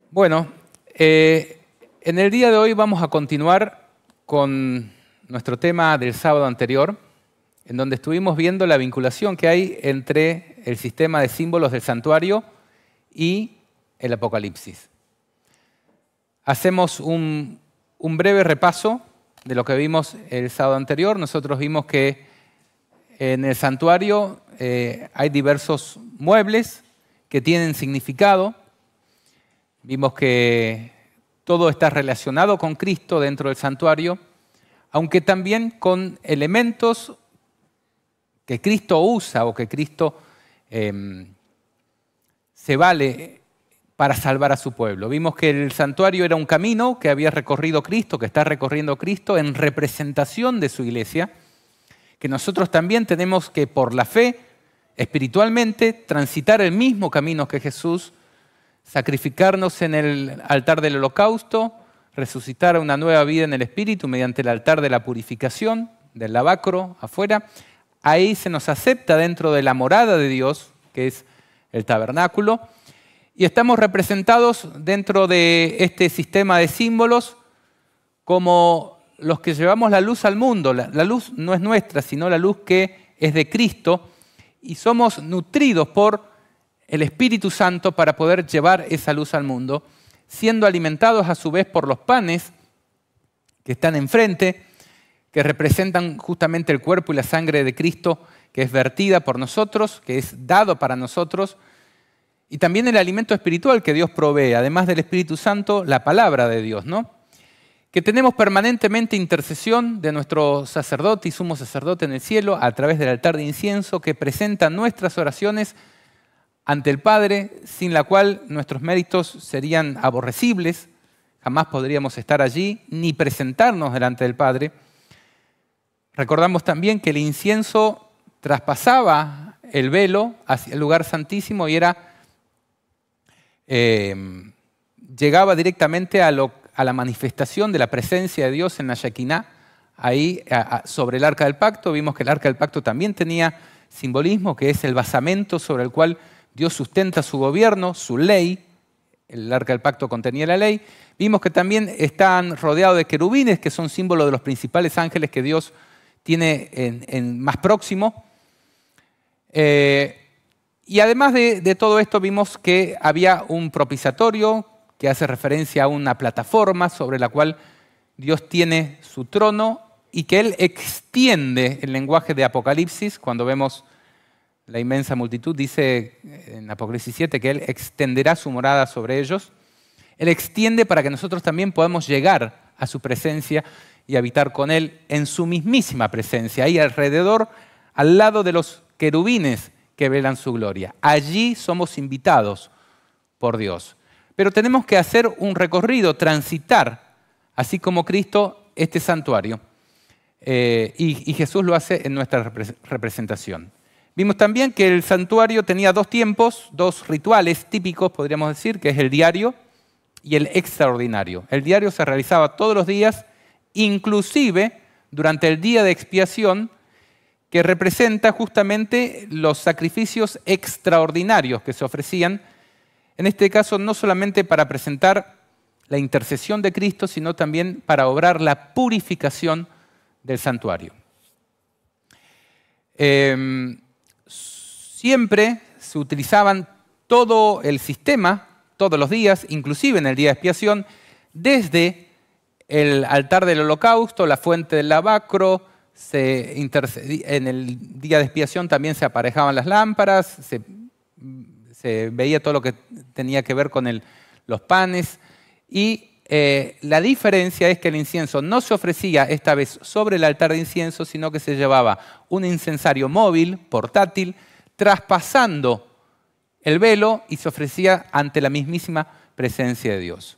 Bueno, en el día de hoy vamos a continuar con nuestro tema del sábado anterior, en donde estuvimos viendo la vinculación que hay entre el sistema de símbolos del santuario y el Apocalipsis. Hacemos un breve repaso de lo que vimos el sábado anterior. Nosotros vimos que en el santuario hay diversos muebles que tienen significado. Vimos que todo está relacionado con Cristo dentro del santuario, aunque también con elementos que Cristo usa o que Cristo se vale para salvar a su pueblo. Vimos que el santuario era un camino que había recorrido Cristo, que está recorriendo Cristo en representación de su iglesia, que nosotros también tenemos que, por la fe, espiritualmente, transitar el mismo camino que Jesús, sacrificarnos en el altar del holocausto, resucitar una nueva vida en el Espíritu mediante el altar de la purificación, del lavacro afuera. Ahí se nos acepta dentro de la morada de Dios, que es el tabernáculo, y estamos representados dentro de este sistema de símbolos como los que llevamos la luz al mundo. La luz no es nuestra, sino la luz que es de Cristo, y somos nutridos por el Espíritu Santo para poder llevar esa luz al mundo, siendo alimentados a su vez por los panes que están enfrente, que representan justamente el cuerpo y la sangre de Cristo, que es vertida por nosotros, que es dado para nosotros, y también el alimento espiritual que Dios provee, además del Espíritu Santo, la palabra de Dios, ¿no? Que tenemos permanentemente intercesión de nuestro sacerdote y sumo sacerdote en el cielo a través del altar de incienso, que presenta nuestras oraciones ante el Padre, sin la cual nuestros méritos serían aborrecibles, jamás podríamos estar allí ni presentarnos delante del Padre. Recordamos también que el incienso traspasaba el velo hacia el lugar santísimo y llegaba directamente a la manifestación de la presencia de Dios en la Shekinah, ahí sobre el Arca del Pacto. Vimos que el Arca del Pacto también tenía simbolismo, que es el basamento sobre el cual Dios sustenta su gobierno, su ley. El Arca del Pacto contenía la ley. Vimos que también están rodeados de querubines, que son símbolos de los principales ángeles que Dios tiene en más próximo. Y además de todo esto, vimos que había un propiciatorio que hace referencia a una plataforma sobre la cual Dios tiene su trono y que Él extiende el lenguaje de Apocalipsis. Cuando vemos la inmensa multitud, dice en Apocalipsis 7 que Él extenderá su morada sobre ellos. Él extiende para que nosotros también podamos llegar a su presencia y habitar con Él en su mismísima presencia, ahí alrededor, al lado de los querubines que velan su gloria. Allí somos invitados por Dios. Pero tenemos que hacer un recorrido, transitar, así como Cristo, este santuario. Y Jesús lo hace en nuestra representación. Vimos también que el santuario tenía dos tiempos, dos rituales típicos, podríamos decir, que es el diario y el extraordinario. El diario se realizaba todos los días, inclusive durante el día de expiación, que representa justamente los sacrificios extraordinarios que se ofrecían, en este caso no solamente para presentar la intercesión de Cristo, sino también para obrar la purificación del santuario. Siempre se utilizaban todo el sistema, todos los días, inclusive en el día de expiación, desde el altar del holocausto, la fuente del lavacro. En el día de expiación también se aparejaban las lámparas, se veía todo lo que tenía que ver con los panes. Y la diferencia es que el incienso no se ofrecía esta vez sobre el altar de incienso, sino que se llevaba un incensario móvil, portátil, traspasando el velo y se ofrecía ante la mismísima presencia de Dios.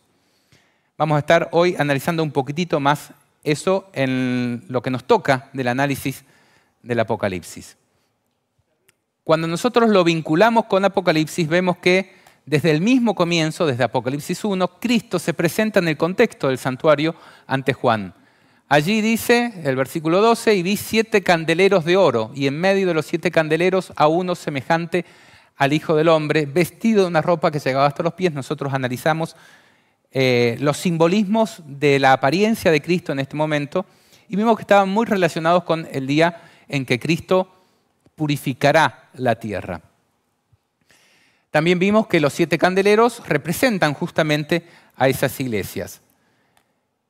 Vamos a estar hoy analizando un poquitito más eso en lo que nos toca del análisis del Apocalipsis. Cuando nosotros lo vinculamos con Apocalipsis, vemos que desde el mismo comienzo, desde Apocalipsis 1, Cristo se presenta en el contexto del santuario ante Juan. Allí dice, el versículo 12, y vi 7 candeleros de oro, y en medio de los 7 candeleros a uno semejante al Hijo del Hombre, vestido de una ropa que llegaba hasta los pies. Nosotros analizamos los simbolismos de la apariencia de Cristo en este momento y vimos que estaban muy relacionados con el día en que Cristo purificará la tierra. También vimos que los 7 candeleros representan justamente a esas iglesias.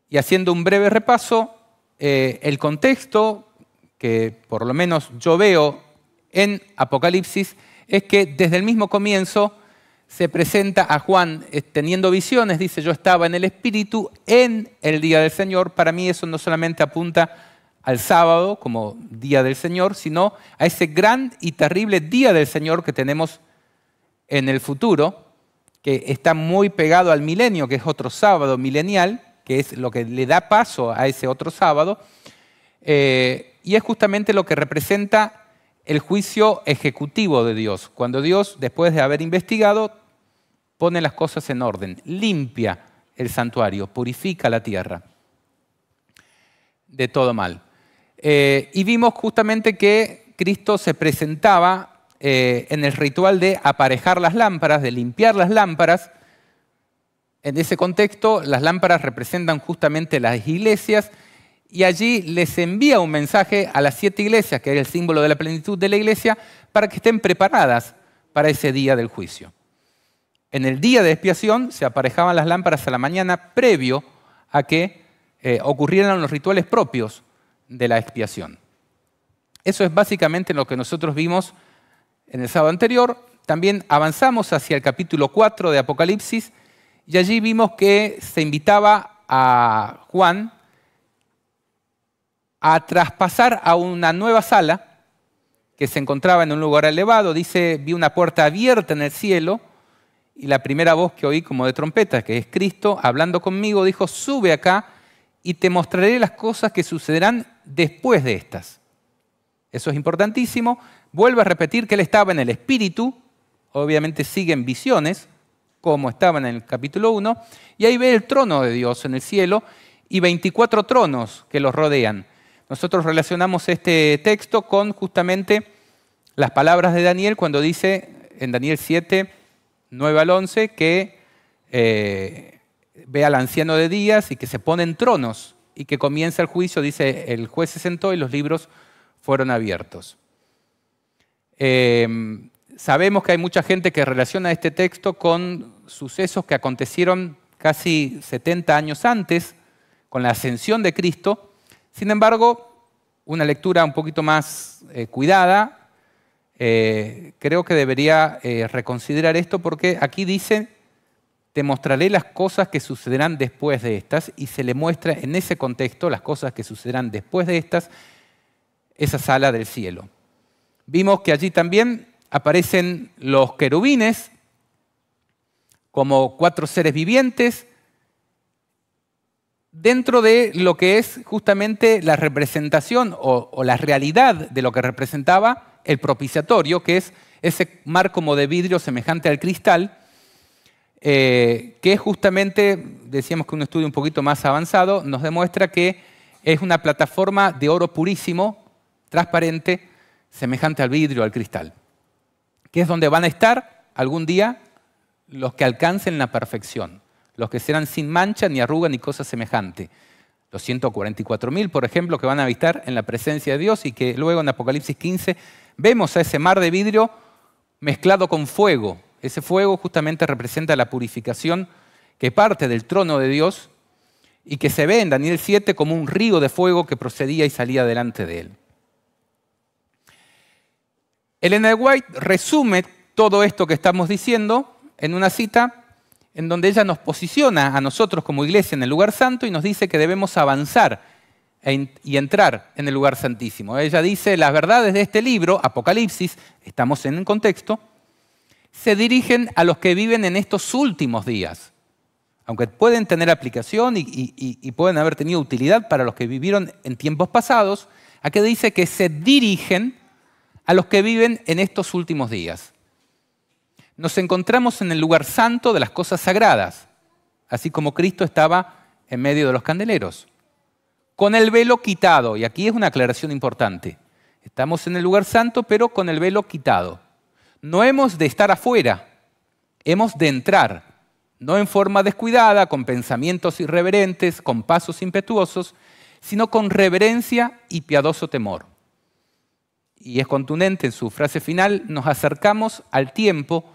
Y haciendo un breve repaso, el contexto que por lo menos yo veo en Apocalipsis es que desde el mismo comienzo se presenta a Juan teniendo visiones, dice: yo estaba en el Espíritu en el día del Señor. Para mí eso no solamente apunta al sábado como día del Señor, sino a ese gran y terrible día del Señor que tenemos en el futuro, que está muy pegado al milenio, que es otro sábado milenial, que es lo que le da paso a ese otro sábado, y es justamente lo que representa el juicio ejecutivo de Dios, cuando Dios, después de haber investigado, pone las cosas en orden, limpia el santuario, purifica la tierra de todo mal. Y vimos justamente que Cristo se presentaba en el ritual de aparejar las lámparas, de limpiar las lámparas. En ese contexto, las lámparas representan justamente las iglesias, y allí les envía un mensaje a las 7 iglesias, que es el símbolo de la plenitud de la iglesia, para que estén preparadas para ese día del juicio. En el día de expiación se aparejaban las lámparas a la mañana previo a que ocurrieran los rituales propios de la expiación. Eso es básicamente lo que nosotros vimos en el sábado anterior. También avanzamos hacia el capítulo 4 de Apocalipsis y allí vimos que se invitaba a Juan a traspasar a una nueva sala que se encontraba en un lugar elevado. Dice: vi una puerta abierta en el cielo y la primera voz que oí como de trompeta, que es Cristo, hablando conmigo, dijo: sube acá y te mostraré las cosas que sucederán después de estas. Eso es importantísimo. Vuelve a repetir que él estaba en el Espíritu, obviamente siguen visiones, como estaban en el capítulo 1, y ahí ve el trono de Dios en el cielo y 24 tronos que los rodean. Nosotros relacionamos este texto con justamente las palabras de Daniel cuando dice en Daniel 7, 9 al 11, que ve al anciano de días y que se ponen tronos y que comienza el juicio. Dice: el juez se sentó y los libros fueron abiertos. Sabemos que hay mucha gente que relaciona este texto con sucesos que acontecieron casi 70 años antes, con la ascensión de Cristo. Sin embargo, una lectura un poquito más cuidada, creo que debería reconsiderar esto, porque aquí dice: te mostraré las cosas que sucederán después de estas, y se le muestra en ese contexto las cosas que sucederán después de estas, esa sala del cielo. Vimos que allí también aparecen los querubines como 4 seres vivientes dentro de lo que es justamente la representación o la realidad de lo que representaba el propiciatorio, que es ese mar como de vidrio semejante al cristal, que justamente, decíamos que un estudio un poquito más avanzado nos demuestra que es una plataforma de oro purísimo, transparente, semejante al vidrio, al cristal, que es donde van a estar algún día los que alcancen la perfección, los que serán sin mancha, ni arruga, ni cosa semejante. Los 144.000, por ejemplo, que van a habitar en la presencia de Dios, y que luego en Apocalipsis 15 vemos a ese mar de vidrio mezclado con fuego. Ese fuego justamente representa la purificación que parte del trono de Dios y que se ve en Daniel 7 como un río de fuego que procedía y salía delante de él. Ellen G. White resume todo esto que estamos diciendo en una cita en donde ella nos posiciona a nosotros como iglesia en el lugar santo y nos dice que debemos avanzar y entrar en el lugar santísimo. Ella dice: las verdades de este libro, Apocalipsis, estamos en un contexto, se dirigen a los que viven en estos últimos días. Aunque pueden tener aplicación y pueden haber tenido utilidad para los que vivieron en tiempos pasados, aquí dice que se dirigen a los que viven en estos últimos días. Nos encontramos en el lugar santo de las cosas sagradas, así como Cristo estaba en medio de los candeleros, con el velo quitado. Y aquí es una aclaración importante. Estamos en el lugar santo, pero con el velo quitado. No hemos de estar afuera, hemos de entrar, no en forma descuidada, con pensamientos irreverentes, con pasos impetuosos, sino con reverencia y piadoso temor. Y es contundente en su frase final: nos acercamos al tiempo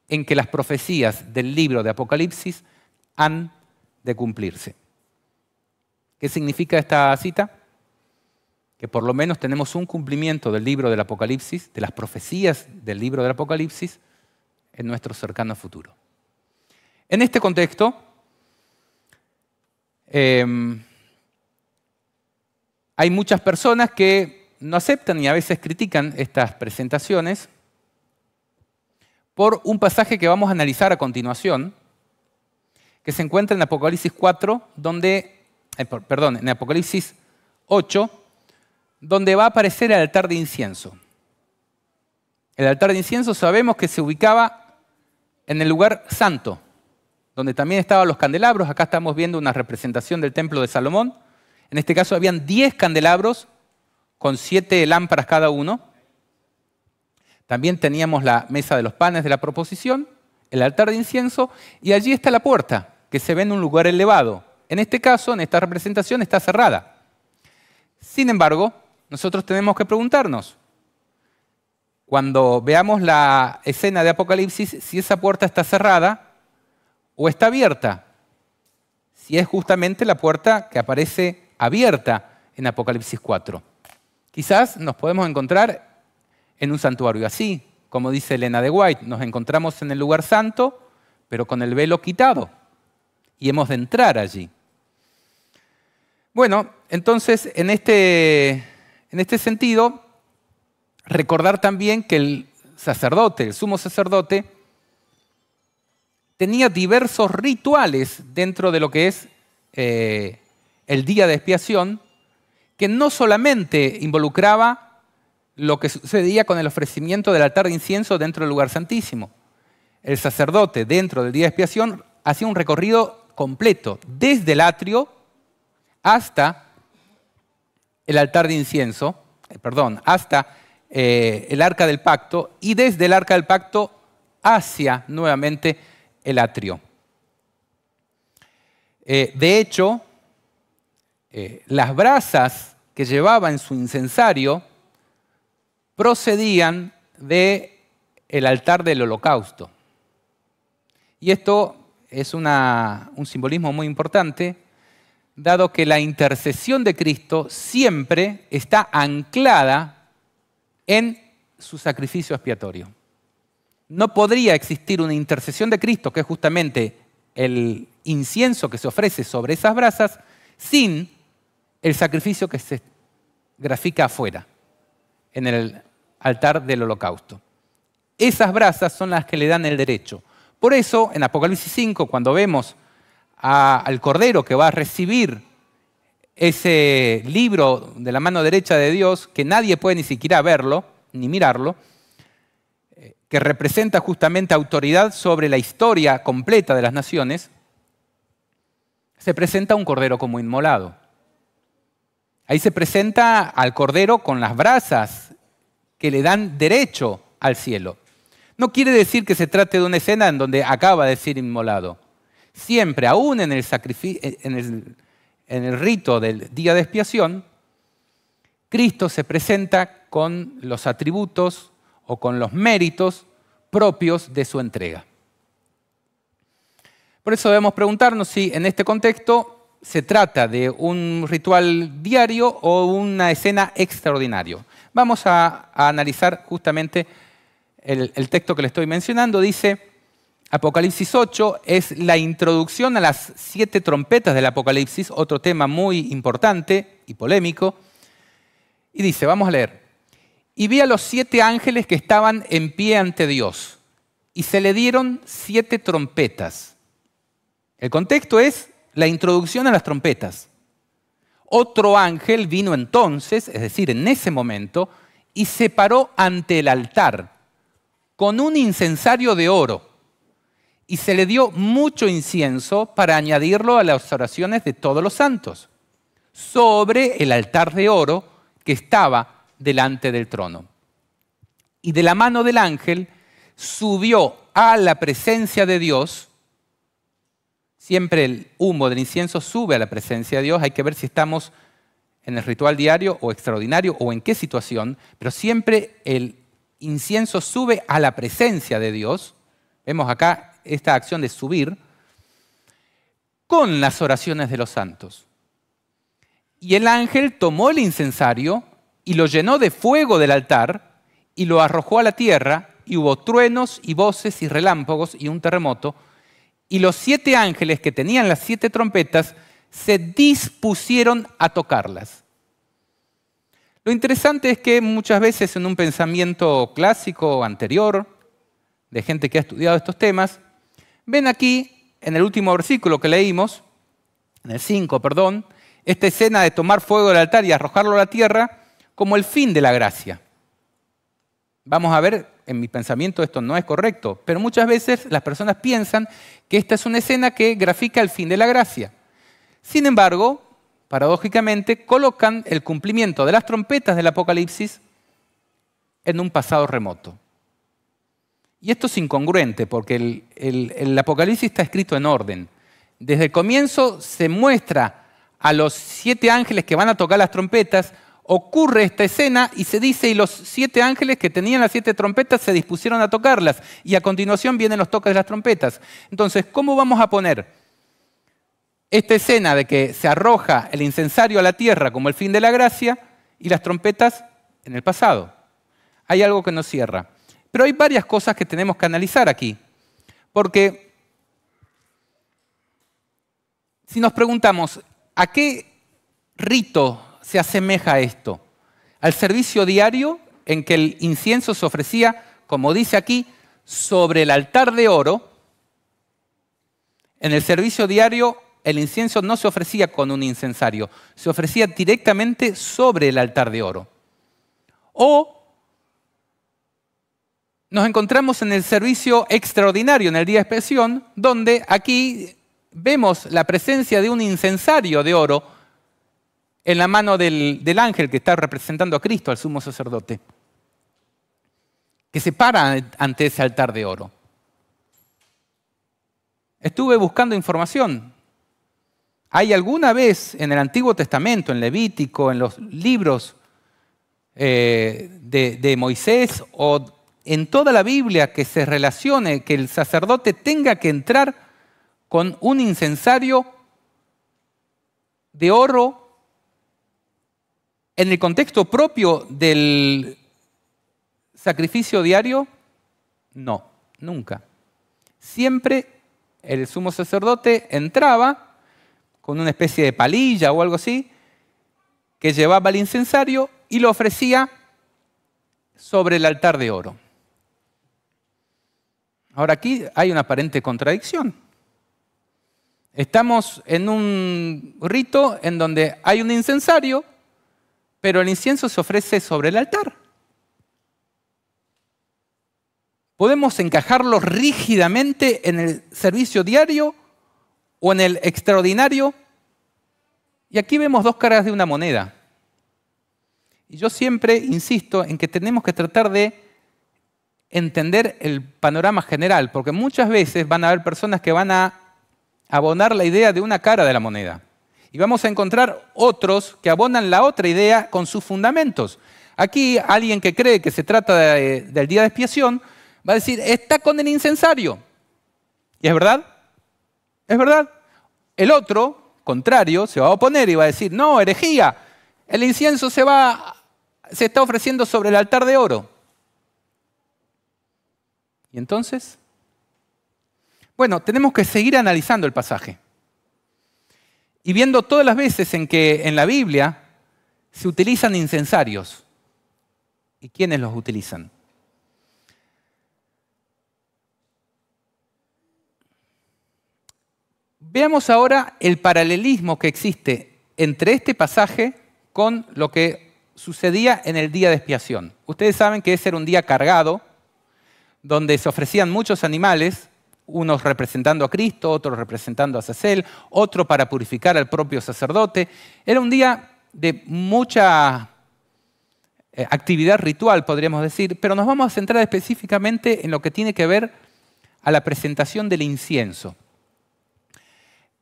en que las profecías del libro de Apocalipsis han de cumplirse. ¿Qué significa esta cita? Que por lo menos tenemos un cumplimiento del libro del Apocalipsis, de las profecías del libro del Apocalipsis, en nuestro cercano futuro. En este contexto, hay muchas personas que no aceptan y a veces critican estas presentaciones por un pasaje que vamos a analizar a continuación, que se encuentra en Apocalipsis 4, en Apocalipsis 8, donde va a aparecer el altar de incienso. El altar de incienso sabemos que se ubicaba en el lugar santo, donde también estaban los candelabros. Acá estamos viendo una representación del templo de Salomón. En este caso habían 10 candelabros con 7 lámparas cada uno. También teníamos la mesa de los panes de la proposición, el altar de incienso, y allí está la puerta, que se ve en un lugar elevado. En este caso, en esta representación, está cerrada. Sin embargo, nosotros tenemos que preguntarnos, cuando veamos la escena de Apocalipsis, si esa puerta está cerrada o está abierta. Si es justamente la puerta que aparece abierta en Apocalipsis 4. Quizás nos podemos encontrar en un santuario así, como dice Elena de White, nos encontramos en el lugar santo, pero con el velo quitado, y hemos de entrar allí. Bueno, entonces, en este sentido, recordar también que el sacerdote, el sumo sacerdote, tenía diversos rituales dentro de lo que es el día de expiación, que no solamente involucraba lo que sucedía con el ofrecimiento del altar de incienso dentro del lugar santísimo. El sacerdote, dentro del día de expiación, hacía un recorrido completo, desde el atrio hasta el altar de incienso, hasta el arca del pacto, y desde el arca del pacto hacia nuevamente el atrio. De hecho, las brasas que llevaba en su incensario procedían del altar del holocausto. Y esto es un simbolismo muy importante, dado que la intercesión de Cristo siempre está anclada en su sacrificio expiatorio. No podría existir una intercesión de Cristo, que es justamente el incienso que se ofrece sobre esas brasas, sin el sacrificio que se grafica afuera, en el altar del holocausto. Esas brasas son las que le dan el derecho. Por eso, en Apocalipsis 5, cuando vemos al Cordero que va a recibir ese libro de la mano derecha de Dios, que nadie puede ni siquiera verlo, ni mirarlo, que representa justamente autoridad sobre la historia completa de las naciones, se presenta un Cordero como inmolado. Ahí se presenta al Cordero con las brasas que le dan derecho al cielo. No quiere decir que se trate de una escena en donde acaba de ser inmolado. Siempre, aún en el rito del día de expiación, Cristo se presenta con los atributos o con los méritos propios de su entrega. Por eso debemos preguntarnos si en este contexto se trata de un ritual diario o una escena extraordinaria. Vamos a analizar justamente el texto que le estoy mencionando. Dice, Apocalipsis 8 es la introducción a las 7 trompetas del Apocalipsis, otro tema muy importante y polémico. Y dice, vamos a leer. Y vi a los 7 ángeles que estaban en pie ante Dios, y se le dieron 7 trompetas. El contexto es la introducción a las trompetas. Otro ángel vino entonces, es decir, en ese momento, y se paró ante el altar con un incensario de oro, y se le dio mucho incienso para añadirlo a las oraciones de todos los santos, sobre el altar de oro que estaba delante del trono. y de la mano del ángel subió a la presencia de Dios. Siempre el humo del incienso sube a la presencia de Dios. Hay que ver si estamos en el ritual diario o extraordinario o en qué situación, pero siempre el incienso sube a la presencia de Dios. Vemos acá esta acción de subir con las oraciones de los santos. Y el ángel tomó el incensario y lo llenó de fuego del altar y lo arrojó a la tierra, y hubo truenos y voces y relámpagos y un terremoto. Y los 7 ángeles que tenían las 7 trompetas se dispusieron a tocarlas. Lo interesante es que muchas veces en un pensamiento clásico anterior, de gente que ha estudiado estos temas, ven aquí, en el último versículo que leímos, en el 5, perdón, esta escena de tomar fuego del altar y arrojarlo a la tierra como el fin de la gracia. Vamos a ver, en mi pensamiento esto no es correcto, pero muchas veces las personas piensan que esta es una escena que grafica el fin de la gracia. Sin embargo, paradójicamente, colocan el cumplimiento de las trompetas del Apocalipsis en un pasado remoto. Y esto es incongruente porque el Apocalipsis está escrito en orden. Desde el comienzo se muestra a los 7 ángeles que van a tocar las trompetas, ocurre esta escena y se dice, y los 7 ángeles que tenían las 7 trompetas se dispusieron a tocarlas, y a continuación vienen los toques de las trompetas. Entonces, ¿cómo vamos a poner esta escena de que se arroja el incensario a la tierra como el fin de la gracia y las trompetas en el pasado? Hay algo que nos cierra. Pero hay varias cosas que tenemos que analizar aquí, porque si nos preguntamos, ¿a qué rito se asemeja esto? Al servicio diario en que el incienso se ofrecía, como dice aquí, sobre el altar de oro. En el servicio diario el incienso no se ofrecía con un incensario, se ofrecía directamente sobre el altar de oro. O nos encontramos en el servicio extraordinario, en el día de expiación, donde aquí vemos la presencia de un incensario de oro en la mano del ángel que está representando a Cristo, al sumo sacerdote, que se para ante ese altar de oro. Estuve buscando información. ¿Hay alguna vez en el Antiguo Testamento, en Levítico, en los libros de Moisés o en toda la Biblia que se relacione que el sacerdote tenga que entrar con un incensario de oro en el contexto propio del sacrificio diario? No, nunca. Siempre el sumo sacerdote entraba con una especie de palilla o algo así, que llevaba el incensario y lo ofrecía sobre el altar de oro. Ahora aquí hay una aparente contradicción. Estamos en un rito en donde hay un incensario, pero el incienso se ofrece sobre el altar. ¿Podemos encajarlo rígidamente en el servicio diario o en el extraordinario? Y aquí vemos 2 caras de una moneda. Y yo siempre insisto en que tenemos que tratar de entender el panorama general, porque muchas veces van a haber personas que van a abonar la idea de una cara de la moneda. Y vamos a encontrar otros que abonan la otra idea con sus fundamentos. Aquí alguien que cree que se trata del día de expiación va a decir, está con el incensario. ¿Y es verdad? ¿Es verdad? El otro, contrario, se va a oponer y va a decir, no, herejía, el incienso se está ofreciendo sobre el altar de oro. ¿Y entonces? Bueno, tenemos que seguir analizando el pasaje y viendo todas las veces en que en la Biblia se utilizan incensarios. ¿Y quiénes los utilizan? Veamos ahora el paralelismo que existe entre este pasaje con lo que sucedía en el día de expiación. Ustedes saben que ese era un día cargado, donde se ofrecían muchos animales, unos representando a Cristo, otros representando a Azazel, otro para purificar al propio sacerdote. Era un día de mucha actividad ritual, podríamos decir, pero nos vamos a centrar específicamente en lo que tiene que ver a la presentación del incienso.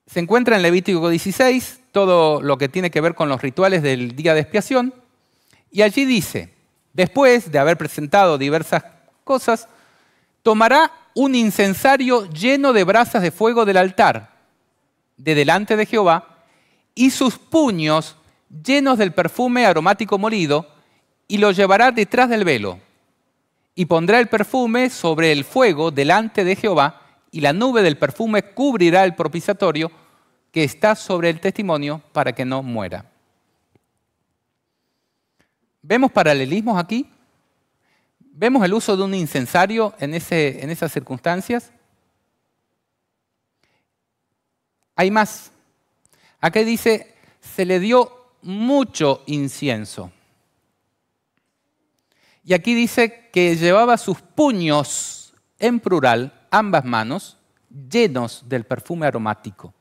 Se encuentra en Levítico 16, todo lo que tiene que ver con los rituales del día de expiación, y allí dice, después de haber presentado diversas cosas, tomará un incensario lleno de brasas de fuego del altar, de delante de Jehová, y sus puños llenos del perfume aromático molido, y lo llevará detrás del velo, y pondrá el perfume sobre el fuego delante de Jehová, y la nube del perfume cubrirá el propiciatorio que está sobre el testimonio para que no muera. ¿Vemos paralelismos aquí? ¿Vemos el uso de un incensario en esas circunstancias? Hay más. Acá dice, se le dio mucho incienso. Y aquí dice que llevaba sus puños, en plural, ambas manos, llenos del perfume aromático.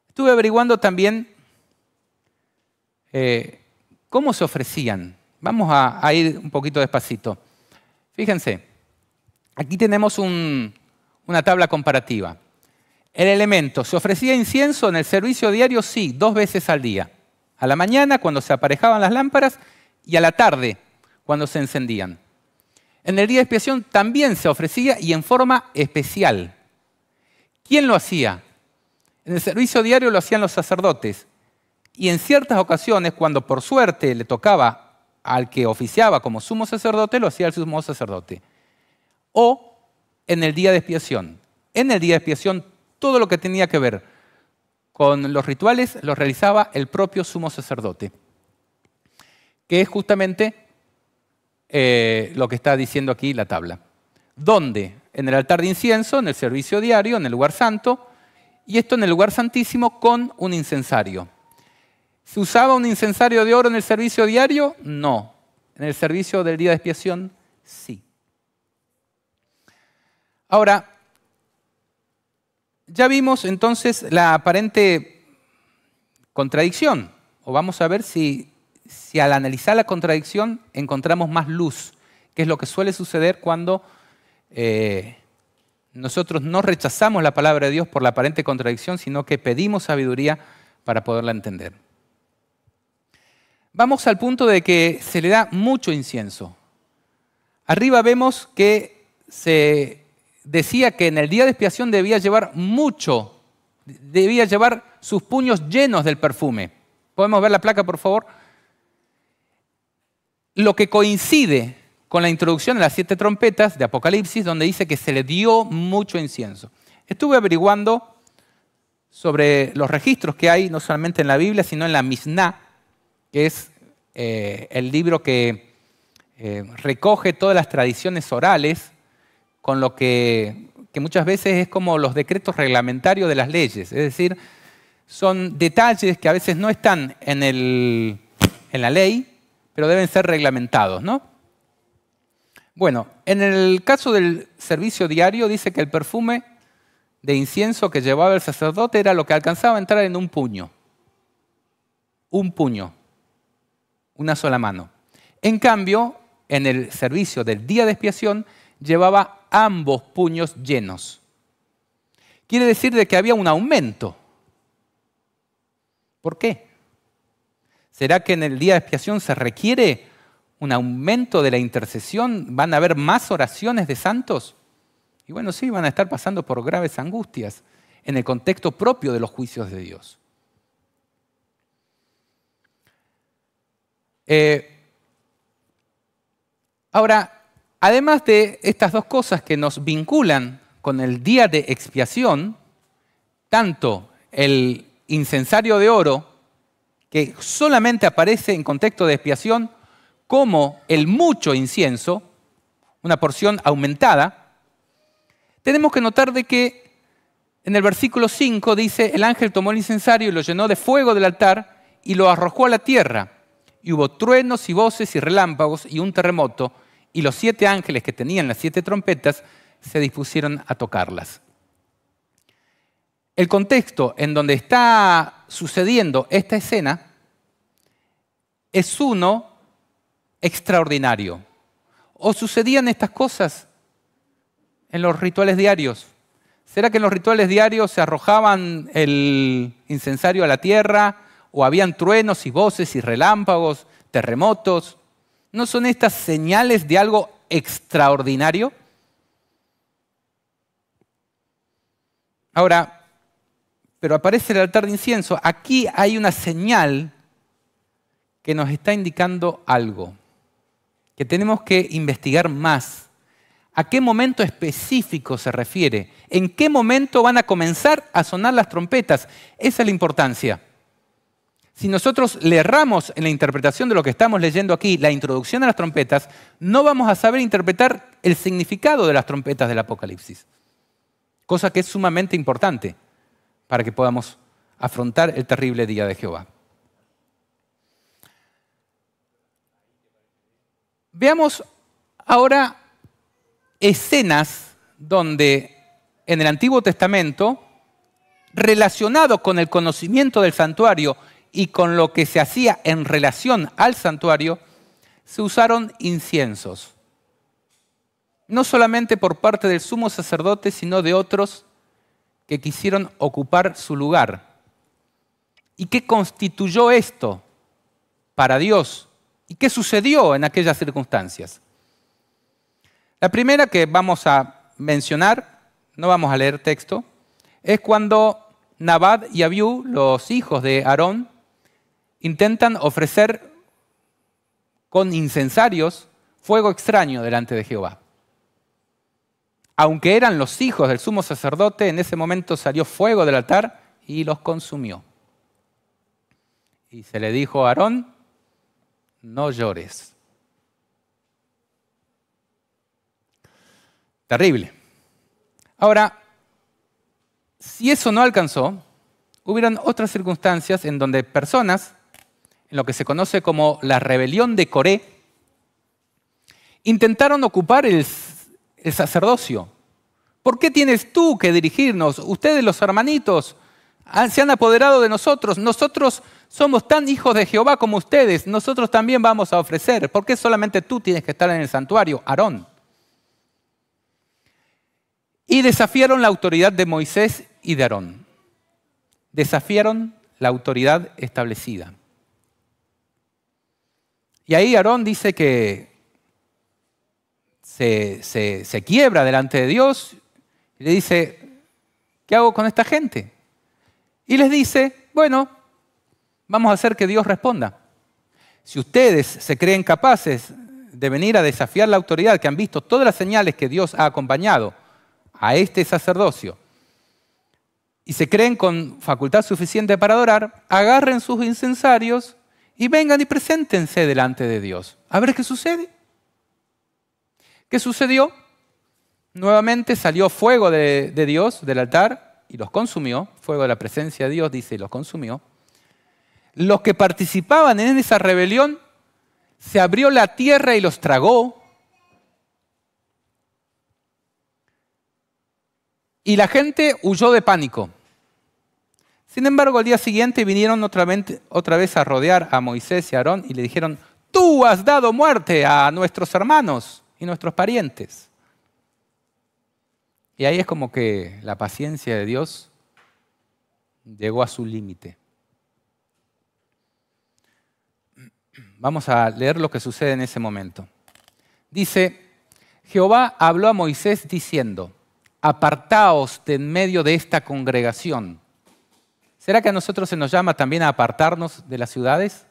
Estuve averiguando también cómo se ofrecían. Vamos a ir un poquito despacito. Fíjense, aquí tenemos una tabla comparativa. El elemento, ¿se ofrecía incienso en el servicio diario? Sí, 2 veces al día. A la mañana, cuando se aparejaban las lámparas, y a la tarde, cuando se encendían. En el día de expiación también se ofrecía y en forma especial. ¿Quién lo hacía? En el servicio diario lo hacían los sacerdotes. Y en ciertas ocasiones, cuando por suerte le tocaba al que oficiaba como sumo sacerdote, lo hacía el sumo sacerdote. O en el día de expiación. En el día de expiación, todo lo que tenía que ver con los rituales lo realizaba el propio sumo sacerdote, que es justamente lo que está diciendo aquí la tabla. ¿Dónde? En el altar de incienso, en el servicio diario, en el lugar santo, y esto en el lugar santísimo con un incensario. ¿Se usaba un incensario de oro en el servicio diario? No. En el servicio del día de expiación, sí. Ahora, ya vimos entonces la aparente contradicción, o vamos a ver si al analizar la contradicción encontramos más luz, que es lo que suele suceder cuando nosotros no rechazamos la palabra de Dios por la aparente contradicción, sino que pedimos sabiduría para poderla entender. Vamos al punto de que se le da mucho incienso. Arriba vemos que se decía que en el día de expiación debía llevar mucho, debía llevar sus puños llenos del perfume. ¿Podemos ver la placa, por favor? Lo que coincide con la introducción de las 7 trompetas de Apocalipsis, donde dice que se le dio mucho incienso. Estuve averiguando sobre los registros que hay, no solamente en la Biblia, sino en la Misná, que es el libro que recoge todas las tradiciones orales, con lo que muchas veces es como los decretos reglamentarios de las leyes. Es decir, son detalles que a veces no están en la ley, pero deben ser reglamentados, ¿no? Bueno, en el caso del servicio diario dice que el perfume de incienso que llevaba el sacerdote era lo que alcanzaba a entrar en un puño. Un puño. Una sola mano. En cambio, en el servicio del día de expiación llevaba ambos puños llenos. Quiere decir de que había un aumento. ¿Por qué? ¿Será que en el día de expiación se requiere un aumento de la intercesión? ¿Van a haber más oraciones de santos? Y bueno, sí, van a estar pasando por graves angustias en el contexto propio de los juicios de Dios. Ahora, además de estas dos cosas que nos vinculan con el día de expiación, tanto el incensario de oro, que solamente aparece en contexto de expiación, como el mucho incienso, una porción aumentada, tenemos que notar de que en el versículo 5 dice, el ángel tomó el incensario y lo llenó de fuego del altar y lo arrojó a la tierra. Y hubo truenos y voces y relámpagos y un terremoto, y los 7 ángeles que tenían las 7 trompetas se dispusieron a tocarlas. El contexto en donde está sucediendo esta escena es uno extraordinario? ¿O sucedían estas cosas en los rituales diarios? ¿Será que en los rituales diarios se arrojaban el incensario a la tierra? ¿O habían truenos y voces y relámpagos, terremotos? ¿No son estas señales de algo extraordinario? Ahora, pero aparece el altar de incienso. Aquí hay una señal que nos está indicando algo, que tenemos que investigar más. ¿A qué momento específico se refiere? ¿En qué momento van a comenzar a sonar las trompetas? Esa es la importancia. Si nosotros le erramos en la interpretación de lo que estamos leyendo aquí, la introducción a las trompetas, no vamos a saber interpretar el significado de las trompetas del Apocalipsis. Cosa que es sumamente importante para que podamos afrontar el terrible día de Jehová. Veamos ahora escenas donde en el Antiguo Testamento, relacionado con el conocimiento del santuario y con lo que se hacía en relación al santuario, se usaron inciensos. No solamente por parte del sumo sacerdote, sino de otros que quisieron ocupar su lugar. ¿Y qué constituyó esto para Dios? ¿Y qué sucedió en aquellas circunstancias? La primera que vamos a mencionar, no vamos a leer texto, es cuando Nadab y Abiú, los hijos de Aarón, intentan ofrecer con incensarios fuego extraño delante de Jehová. Aunque eran los hijos del sumo sacerdote, en ese momento salió fuego del altar y los consumió. Y se le dijo a Aarón, no llores. Terrible. Ahora, si eso no alcanzó, hubieron otras circunstancias en donde personas, en lo que se conoce como la rebelión de Coré, intentaron ocupar el sacerdocio. ¿Por qué tienes tú que dirigirnos? Ustedes, los hermanitos, se han apoderado de nosotros. Nosotros somos tan hijos de Jehová como ustedes. Nosotros también vamos a ofrecer. ¿Por qué solamente tú tienes que estar en el santuario, Aarón? Y desafiaron la autoridad de Moisés y de Aarón. Desafiaron la autoridad establecida. Y ahí Aarón dice que se quiebra delante de Dios y le dice, ¿qué hago con esta gente? Y les dice, bueno, vamos a hacer que Dios responda. Si ustedes se creen capaces de venir a desafiar la autoridad, que han visto todas las señales que Dios ha acompañado a este sacerdocio, y se creen con facultad suficiente para adorar, agarren sus incensarios y vengan y preséntense delante de Dios. A ver qué sucede. ¿Qué sucedió? Nuevamente salió fuego de Dios del altar y los consumió. Fuego de la presencia de Dios, dice, y los consumió. Los que participaban en esa rebelión, se abrió la tierra y los tragó. Y la gente huyó de pánico. Sin embargo, al día siguiente vinieron otra vez a rodear a Moisés y a Aarón y le dijeron, tú has dado muerte a nuestros hermanos y nuestros parientes. Y ahí es como que la paciencia de Dios llegó a su límite. Vamos a leer lo que sucede en ese momento. Dice, Jehová habló a Moisés diciendo, apartaos de en medio de esta congregación. ¿Será que a nosotros se nos llama también a apartarnos de las ciudades?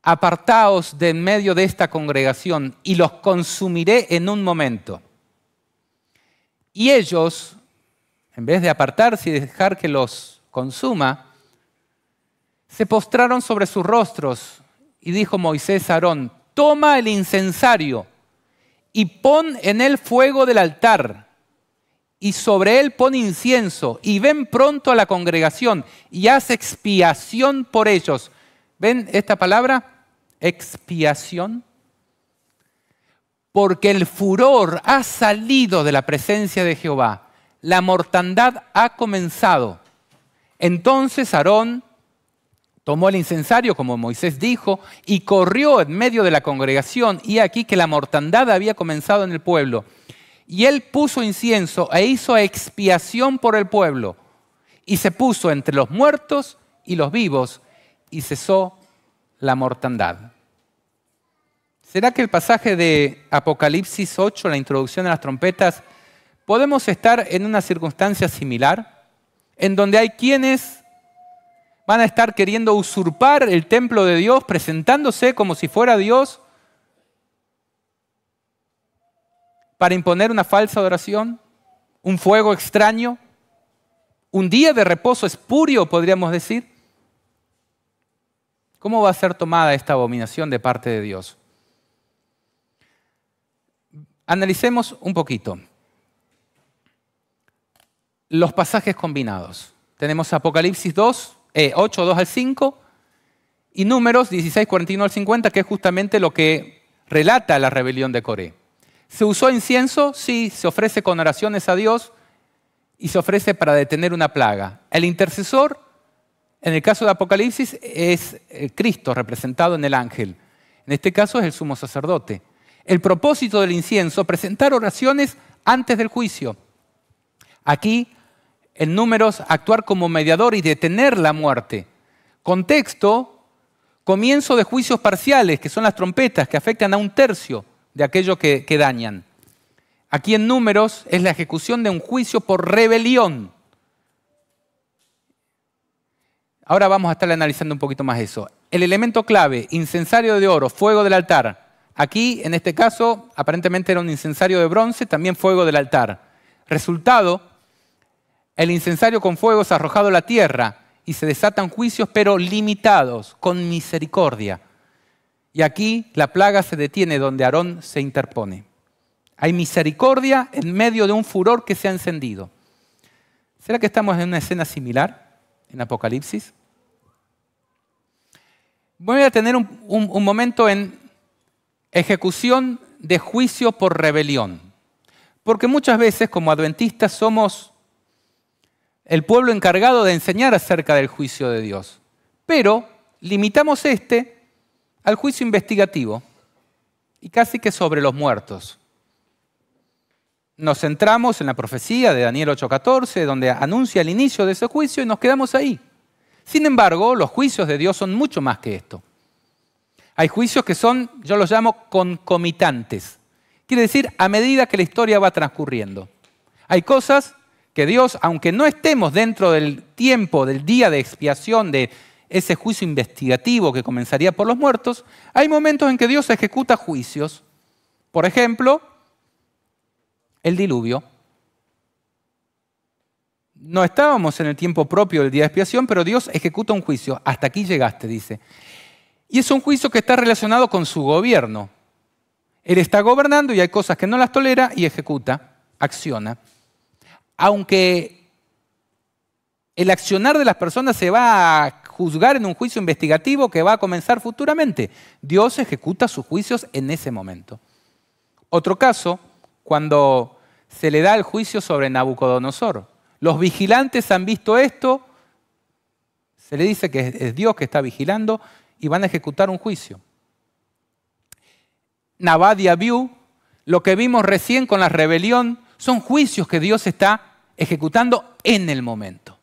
Apartaos de en medio de esta congregación y los consumiré en un momento. Y ellos, en vez de apartarse y dejar que los consuma, se postraron sobre sus rostros y dijo Moisés a Aarón, toma el incensario y pon en él fuego del altar y sobre él pon incienso y ven pronto a la congregación y haz expiación por ellos. ¿Ven esta palabra? Expiación. Porque el furor ha salido de la presencia de Jehová. La mortandad ha comenzado. Entonces Aarón Tomó el incensario, como Moisés dijo, y corrió en medio de la congregación, y aquí que la mortandad había comenzado en el pueblo. Y él puso incienso e hizo expiación por el pueblo, y se puso entre los muertos y los vivos, y cesó la mortandad. ¿Será que el pasaje de Apocalipsis 8, la introducción a las trompetas, podemos estar en una circunstancia similar, en donde hay quienes van a estar queriendo usurpar el templo de Dios, presentándose como si fuera Dios, para imponer una falsa adoración, un fuego extraño, un día de reposo espurio, podríamos decir? ¿Cómo va a ser tomada esta abominación de parte de Dios? Analicemos un poquito los pasajes combinados. Tenemos Apocalipsis 8, 2 al 5, y Números 16, 41 al 50, que es justamente lo que relata la rebelión de Coré. ¿Se usó incienso? Sí, se ofrece con oraciones a Dios y se ofrece para detener una plaga. El intercesor, en el caso de Apocalipsis, es Cristo representado en el ángel. En este caso es el sumo sacerdote. El propósito del incienso, presentar oraciones antes del juicio. Aquí, en Números, actuar como mediador y detener la muerte. Contexto, comienzo de juicios parciales, que son las trompetas, que afectan a 1/3 de aquello que dañan. Aquí en Números es la ejecución de un juicio por rebelión. Ahora vamos a estar analizando un poquito más eso. El elemento clave, incensario de oro, fuego del altar. Aquí, en este caso, aparentemente era un incensario de bronce, también fuego del altar. Resultado, el incensario con fuego es arrojado a la tierra y se desatan juicios, pero limitados, con misericordia. Y aquí la plaga se detiene donde Aarón se interpone. Hay misericordia en medio de un furor que se ha encendido. ¿Será que estamos en una escena similar en Apocalipsis? Voy a tener un momento en ejecución de juicio por rebelión. Porque muchas veces como adventistas somos el pueblo encargado de enseñar acerca del juicio de Dios. Pero limitamos al juicio investigativo y casi que sobre los muertos. Nos centramos en la profecía de Daniel 8:14, donde anuncia el inicio de ese juicio y nos quedamos ahí. Sin embargo, los juicios de Dios son mucho más que esto. Hay juicios que son, yo los llamo concomitantes. Quiere decir, a medida que la historia va transcurriendo. Hay cosas que Dios, aunque no estemos dentro del tiempo, del día de expiación, de ese juicio investigativo que comenzaría por los muertos, hay momentos en que Dios ejecuta juicios. Por ejemplo, el diluvio. No estábamos en el tiempo propio del día de expiación, pero Dios ejecuta un juicio. Hasta aquí llegaste, dice. Y es un juicio que está relacionado con su gobierno. Él está gobernando y hay cosas que no las tolera y ejecuta, acciona. Aunque el accionar de las personas se va a juzgar en un juicio investigativo que va a comenzar futuramente, Dios ejecuta sus juicios en ese momento. Otro caso, cuando se le da el juicio sobre Nabucodonosor. Los vigilantes han visto esto, se le dice que es Dios que está vigilando y van a ejecutar un juicio. Nabad y Abiú, lo que vimos recién con la rebelión, son juicios que Dios está ejecutando en el momento.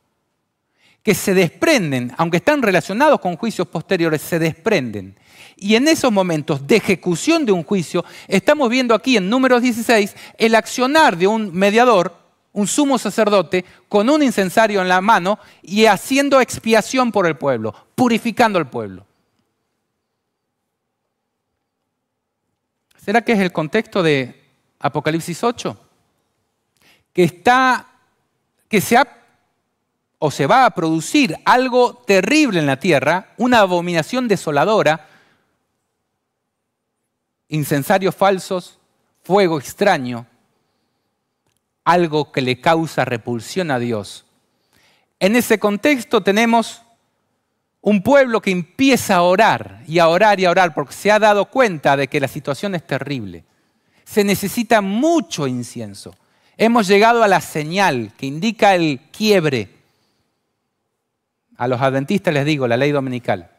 Que se desprenden, aunque están relacionados con juicios posteriores, se desprenden. Y en esos momentos de ejecución de un juicio, estamos viendo aquí en Números 16 el accionar de un mediador, un sumo sacerdote, con un incensario en la mano y haciendo expiación por el pueblo, purificando al pueblo. ¿Será que es el contexto de Apocalipsis 8? Que se va a producir algo terrible en la tierra, una abominación desoladora, incensarios falsos, fuego extraño, algo que le causa repulsión a Dios. En ese contexto tenemos un pueblo que empieza a orar y a orar y a orar porque se ha dado cuenta de que la situación es terrible. Se necesita mucho incienso. Hemos llegado a la señal que indica el quiebre. A los adventistas les digo, la ley dominical.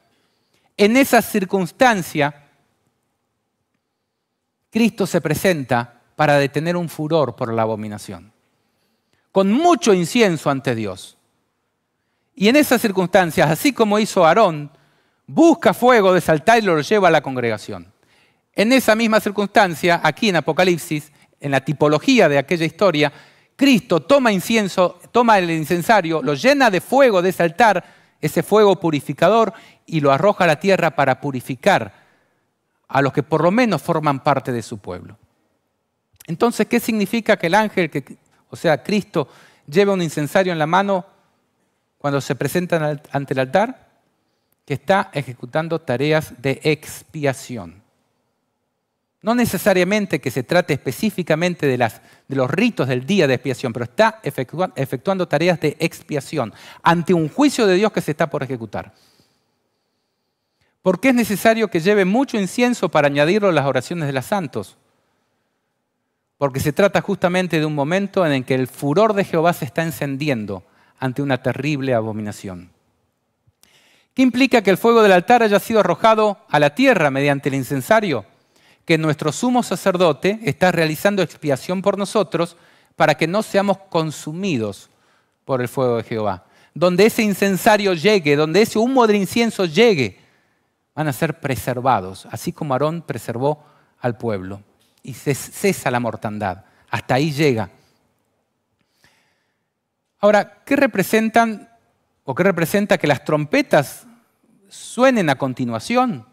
En esa circunstancia, Cristo se presenta para detener un furor por la abominación, con mucho incienso ante Dios. Y en esas circunstancias, así como hizo Aarón, busca fuego de ese altar y lo lleva a la congregación. En esa misma circunstancia, aquí en Apocalipsis, en la tipología de aquella historia, Cristo toma incienso, toma el incensario, lo llena de fuego de ese altar, ese fuego purificador, y lo arroja a la tierra para purificar a los que por lo menos forman parte de su pueblo. Entonces, ¿qué significa que el ángel, o sea, Cristo, lleve un incensario en la mano cuando se presenta ante el altar? Que está ejecutando tareas de expiación. No necesariamente que se trate específicamente de los ritos del día de expiación, pero está efectuando tareas de expiación ante un juicio de Dios que se está por ejecutar. ¿Por qué es necesario que lleve mucho incienso para añadirlo a las oraciones de los santos? Porque se trata justamente de un momento en el que el furor de Jehová se está encendiendo ante una terrible abominación. ¿Qué implica que el fuego del altar haya sido arrojado a la tierra mediante el incensario? Que nuestro sumo sacerdote está realizando expiación por nosotros para que no seamos consumidos por el fuego de Jehová. Donde ese incensario llegue, donde ese humo del incienso llegue, van a ser preservados, así como Aarón preservó al pueblo. Y cesa la mortandad. Hasta ahí llega. Ahora, ¿qué representan o qué representa que las trompetas suenen a continuación?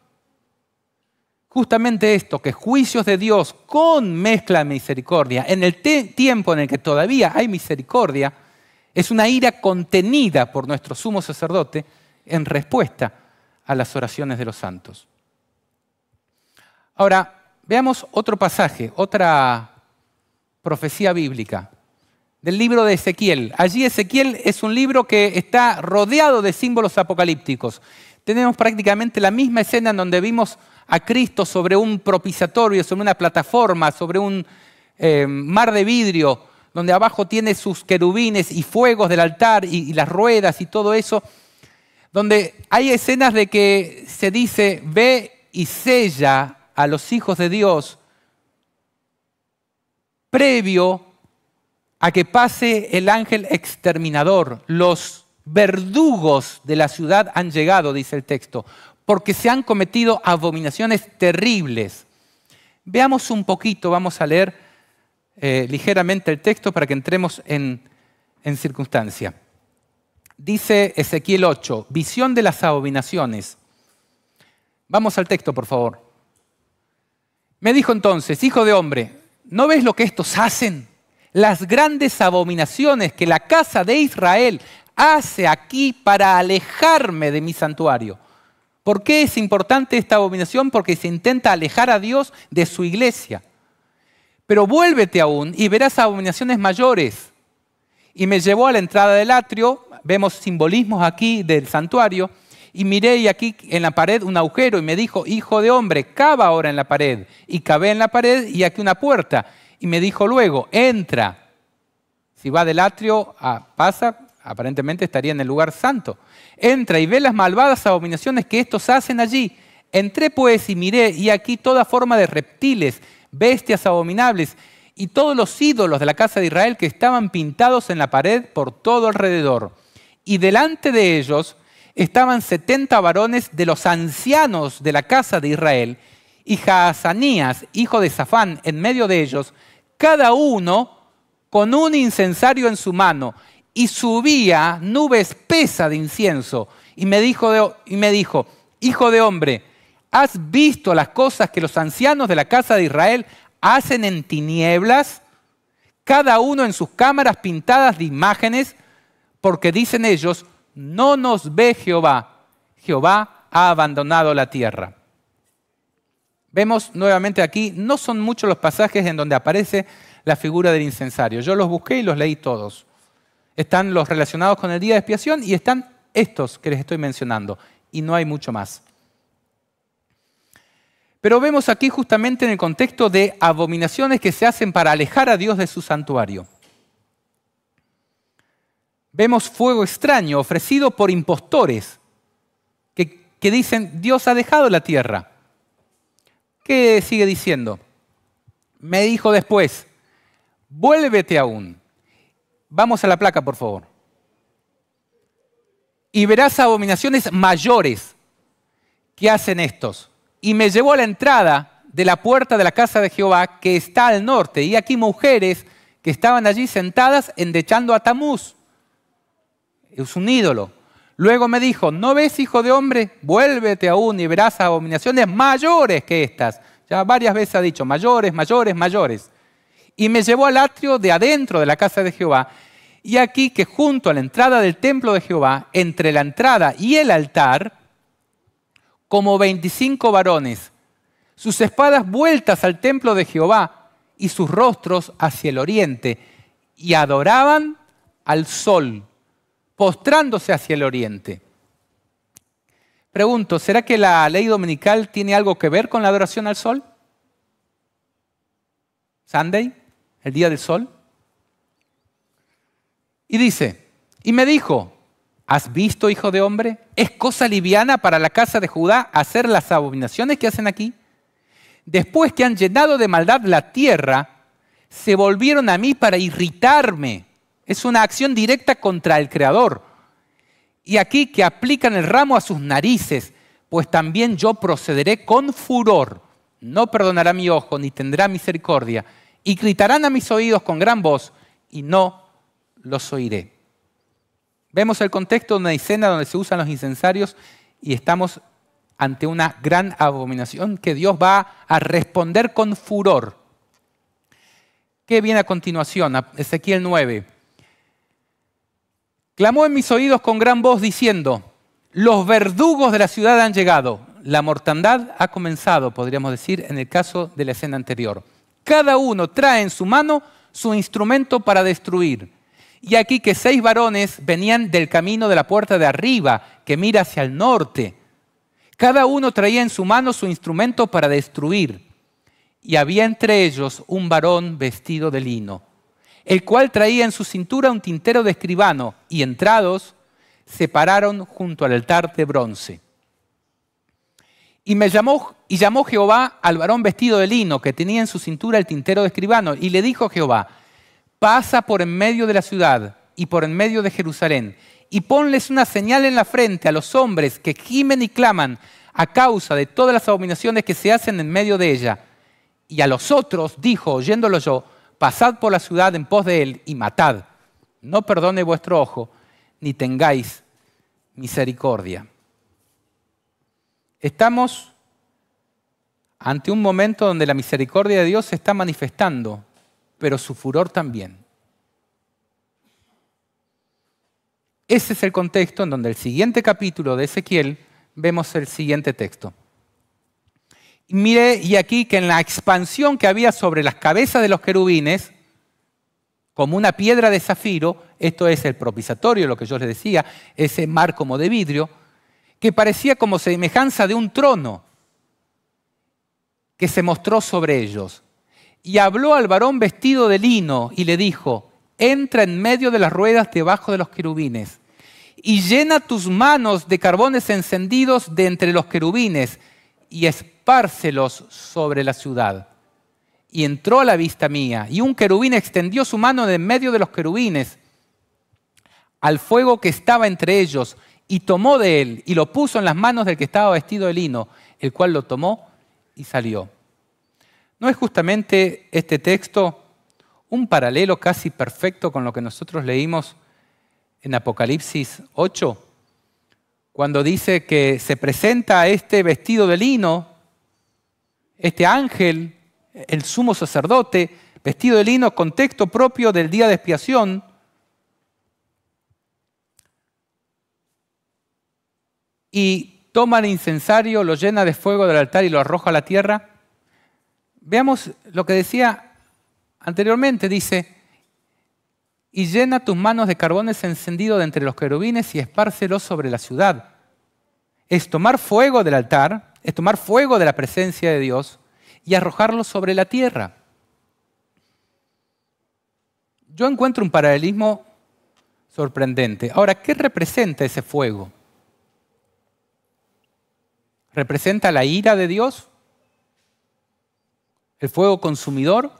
Justamente esto, que juicios de Dios con mezcla de misericordia, en el tiempo en el que todavía hay misericordia, es una ira contenida por nuestro sumo sacerdote en respuesta a las oraciones de los santos. Ahora, veamos otro pasaje, otra profecía bíblica del libro de Ezequiel. Allí Ezequiel es un libro que está rodeado de símbolos apocalípticos. Tenemos prácticamente la misma escena en donde vimos a Cristo sobre un propiciatorio, sobre una plataforma, sobre un mar de vidrio, donde abajo tiene sus querubines y fuegos del altar y las ruedas y todo eso, donde hay escenas de que se dice, ve y sella a los hijos de Dios previo a que pase el ángel exterminador. Los verdugos de la ciudad han llegado, dice el texto, porque se han cometido abominaciones terribles. Veamos un poquito, vamos a leer ligeramente el texto para que entremos en circunstancia. Dice Ezequiel 8, visión de las abominaciones. Vamos al texto, por favor. Me dijo entonces, hijo de hombre, ¿no ves lo que estos hacen? Las grandes abominaciones que la casa de Israel hace aquí para alejarme de mi santuario. ¿Por qué es importante esta abominación? Porque se intenta alejar a Dios de su iglesia. Pero vuélvete aún y verás abominaciones mayores. Y me llevó a la entrada del atrio, vemos simbolismos aquí del santuario, y miré y aquí en la pared un agujero y me dijo, hijo de hombre, cava ahora en la pared. Y cavé en la pared y aquí una puerta. Y me dijo luego, entra. Si va del atrio, pasa, aparentemente estaría en el lugar santo. Entra y ve las malvadas abominaciones que estos hacen allí. Entré pues y miré, y aquí toda forma de reptiles, bestias abominables, y todos los ídolos de la casa de Israel que estaban pintados en la pared por todo alrededor. Y delante de ellos estaban 70 varones de los ancianos de la casa de Israel, y Jaazanías, hijo de Safán, en medio de ellos, cada uno con un incensario en su mano, y subía nube espesa de incienso. Y me dijo, hijo de hombre, ¿has visto las cosas que los ancianos de la casa de Israel hacen en tinieblas? Cada uno en sus cámaras pintadas de imágenes, porque dicen ellos, no nos ve Jehová. Jehová ha abandonado la tierra. Vemos nuevamente aquí, no son muchos los pasajes en donde aparece la figura del incensario. Yo los busqué y los leí todos. Están los relacionados con el día de expiación y están estos que les estoy mencionando. Y no hay mucho más. Pero vemos aquí justamente en el contexto de abominaciones que se hacen para alejar a Dios de su santuario. vemos fuego extraño ofrecido por impostores que dicen, Dios ha dejado la tierra. ¿Qué sigue diciendo? Me dijo después, vuélvete aún. Vamos a la placa, por favor. Y verás abominaciones mayores que hacen estos. Y me llevó a la entrada de la puerta de la casa de Jehová, que está al norte. Y aquí mujeres que estaban allí sentadas endechando a Tamuz. Es un ídolo. Luego me dijo, ¿no ves, hijo de hombre? Vuélvete aún y verás abominaciones mayores que estas. Ya varias veces ha dicho, mayores, mayores, mayores. Y me llevó al atrio de adentro de la casa de Jehová. Y aquí que junto a la entrada del templo de Jehová, entre la entrada y el altar, como 25 varones, sus espadas vueltas al templo de Jehová y sus rostros hacia el oriente, y adoraban al sol, postrándose hacia el oriente. Pregunto, ¿será que la ley dominical tiene algo que ver con la adoración al sol? Sunday, el día del sol. Y dice, y me dijo, ¿has visto, hijo de hombre? ¿Es cosa liviana para la casa de Judá hacer las abominaciones que hacen aquí? Después que han llenado de maldad la tierra, se volvieron a mí para irritarme. Es una acción directa contra el Creador. Y aquí que aplican el ramo a sus narices, pues también yo procederé con furor. No perdonará mi ojo, ni tendrá misericordia. Y gritarán a mis oídos con gran voz, y no los oiré. Vemos el contexto de una escena donde se usan los incensarios y estamos ante una gran abominación que Dios va a responder con furor. ¿Qué viene a continuación? Ezequiel 9. Clamó en mis oídos con gran voz diciendo, los verdugos de la ciudad han llegado. La mortandad ha comenzado, podríamos decir, en el caso de la escena anterior. Cada uno trae en su mano su instrumento para destruir. Y aquí que 6 varones venían del camino de la puerta de arriba, que mira hacia el norte. Cada uno traía en su mano su instrumento para destruir. Y había entre ellos un varón vestido de lino, el cual traía en su cintura un tintero de escribano, y entrados se pararon junto al altar de bronce. Y llamó Jehová al varón vestido de lino, que tenía en su cintura el tintero de escribano, y le dijo Jehová, pasa por en medio de la ciudad y por en medio de Jerusalén, y ponles una señal en la frente a los hombres que gimen y claman a causa de todas las abominaciones que se hacen en medio de ella. Y a los otros dijo, oyéndolo yo, pasad por la ciudad en pos de él y matad. No perdone vuestro ojo, ni tengáis misericordia. Estamos ante un momento donde la misericordia de Dios se está manifestando, pero su furor también. Ese es el contexto en donde el siguiente capítulo de Ezequiel vemos el siguiente texto. Y mire, y aquí que en la expansión que había sobre las cabezas de los querubines, como una piedra de zafiro, esto es el propiciatorio, lo que yo les decía, ese mar como de vidrio, que parecía como semejanza de un trono que se mostró sobre ellos. Y habló al varón vestido de lino y le dijo, entra en medio de las ruedas debajo de los querubines y llena tus manos de carbones encendidos de entre los querubines y espárcelos sobre la ciudad. Y entró a la vista mía, y un querubín extendió su mano de en medio de los querubines al fuego que estaba entre ellos, y tomó de él, y lo puso en las manos del que estaba vestido de lino, el cual lo tomó y salió. ¿No es justamente este texto un paralelo casi perfecto con lo que nosotros leímos en Apocalipsis 8? Cuando dice que se presenta a este vestido de lino, este ángel, el sumo sacerdote, vestido de lino, contexto propio del día de expiación. Y toma el incensario, lo llena de fuego del altar y lo arroja a la tierra. Veamos lo que decía anteriormente, dice, y llena tus manos de carbones encendidos de entre los querubines y espárcelos sobre la ciudad. Es tomar fuego del altar, es tomar fuego de la presencia de Dios y arrojarlo sobre la tierra. Yo encuentro un paralelismo sorprendente. Ahora, ¿qué representa ese fuego? ¿Representa la ira de Dios? ¿El fuego consumidor?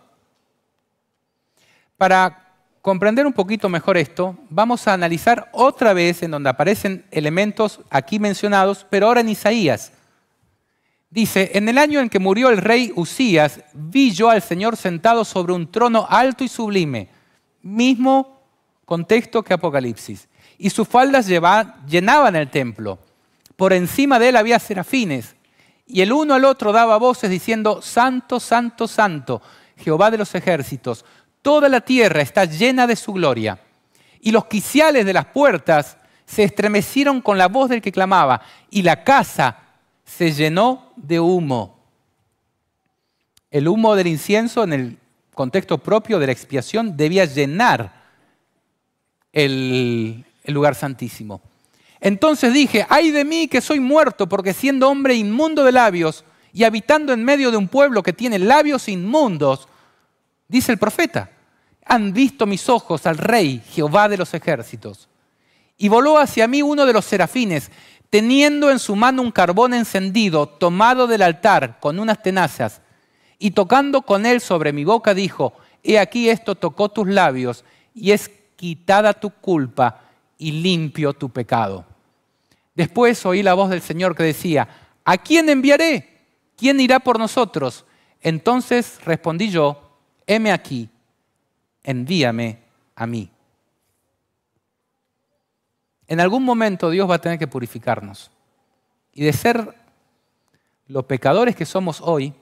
Para comprender un poquito mejor esto, vamos a analizar otra vez en donde aparecen elementos aquí mencionados, pero ahora en Isaías. Dice, en el año en que murió el rey Uzías, vi yo al Señor sentado sobre un trono alto y sublime. Mismo contexto que Apocalipsis. Y sus faldas llenaban el templo. Por encima de él había serafines. Y el uno al otro daba voces diciendo, Santo, Santo, Santo, Jehová de los ejércitos. Toda la tierra está llena de su gloria. Y los quiciales de las puertas se estremecieron con la voz del que clamaba. Y la casa se llenó de humo. El humo del incienso, en el contexto propio de la expiación, debía llenar el lugar santísimo. Entonces dije, ay de mí que soy muerto, porque siendo hombre inmundo de labios y habitando en medio de un pueblo que tiene labios inmundos, dice el profeta, han visto mis ojos al Rey, Jehová de los ejércitos. Y voló hacia mí uno de los serafines, teniendo en su mano un carbón encendido, tomado del altar con unas tenazas, y tocando con él sobre mi boca, dijo, he aquí esto tocó tus labios, y es quitada tu culpa, y limpio tu pecado. Después oí la voz del Señor que decía, ¿a quién enviaré? ¿Quién irá por nosotros? Entonces respondí yo, heme aquí, envíame a mí. En algún momento Dios va a tener que purificarnos. Y de ser los pecadores que somos hoy,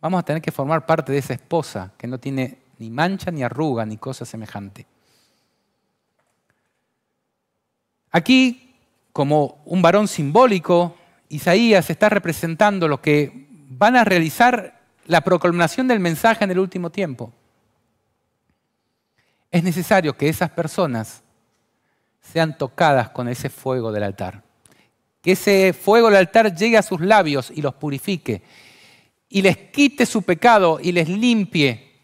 vamos a tener que formar parte de esa esposa que no tiene ni mancha, ni arruga, ni cosa semejante. Aquí, como un varón simbólico, Isaías está representando lo que van a realizar la proclamación del mensaje en el último tiempo. Es necesario que esas personas sean tocadas con ese fuego del altar. Que ese fuego del altar llegue a sus labios y los purifique. Y les quite su pecado y les limpie.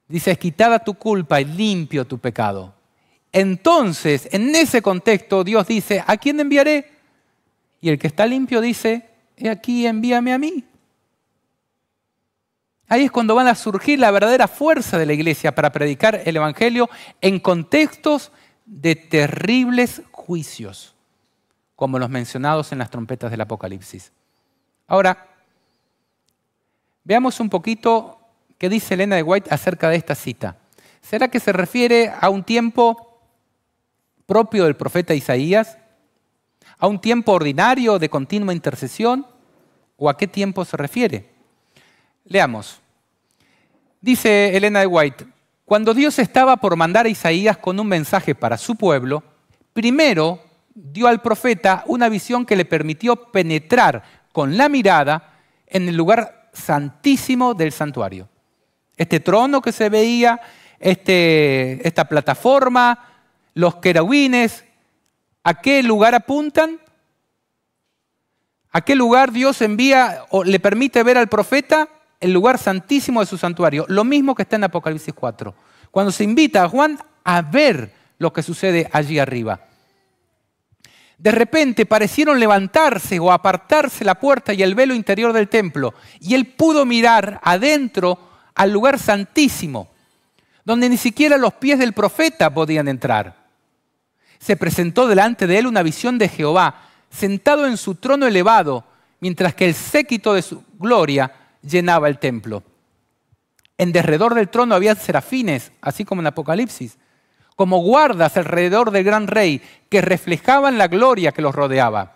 Dice, es quitada tu culpa y limpio tu pecado. Entonces, en ese contexto, Dios dice, ¿a quién enviaré? Y el que está limpio dice, he aquí, envíame a mí. Ahí es cuando van a surgir la verdadera fuerza de la iglesia para predicar el evangelio en contextos de terribles juicios, como los mencionados en las trompetas del Apocalipsis. Ahora, veamos un poquito qué dice Elena de White acerca de esta cita. ¿Será que se refiere a un tiempo propio del profeta Isaías? ¿A un tiempo ordinario de continua intercesión? ¿O a qué tiempo se refiere? Leamos. Dice Elena de White, cuando Dios estaba por mandar a Isaías con un mensaje para su pueblo, primero dio al profeta una visión que le permitió penetrar con la mirada en el lugar santísimo del santuario. Este trono que se veía, esta plataforma, los querubines, ¿a qué lugar apuntan? ¿A qué lugar Dios envía o le permite ver al profeta? El lugar santísimo de su santuario. Lo mismo que está en Apocalipsis 4. Cuando se invita a Juan a ver lo que sucede allí arriba. De repente parecieron levantarse o apartarse la puerta y el velo interior del templo. Y él pudo mirar adentro al lugar santísimo, donde ni siquiera los pies del profeta podían entrar. Se presentó delante de él una visión de Jehová, sentado en su trono elevado, mientras que el séquito de su gloria llenaba el templo. En derredor del trono había serafines, así como en Apocalipsis, como guardas alrededor del gran rey, que reflejaban la gloria que los rodeaba.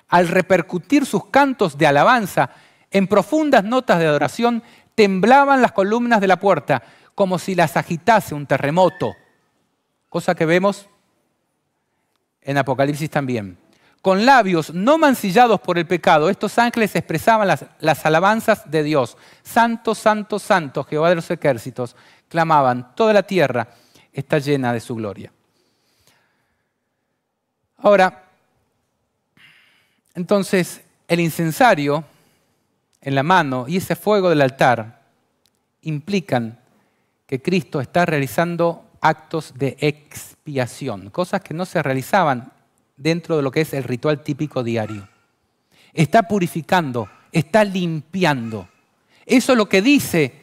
Al repercutir sus cantos de alabanza en profundas notas de adoración, temblaban las columnas de la puerta, como si las agitase un terremoto, cosa que vemos en Apocalipsis también. Con labios no mancillados por el pecado, estos ángeles expresaban las alabanzas de Dios. Santo, santo, santo, Jehová de los ejércitos, clamaban, toda la tierra está llena de su gloria. Ahora, entonces, el incensario en la mano y ese fuego del altar implican que Cristo está realizando actos de expiación, cosas que no se realizaban dentro de lo que es el ritual típico diario. Está purificando, está limpiando. Eso es lo que dice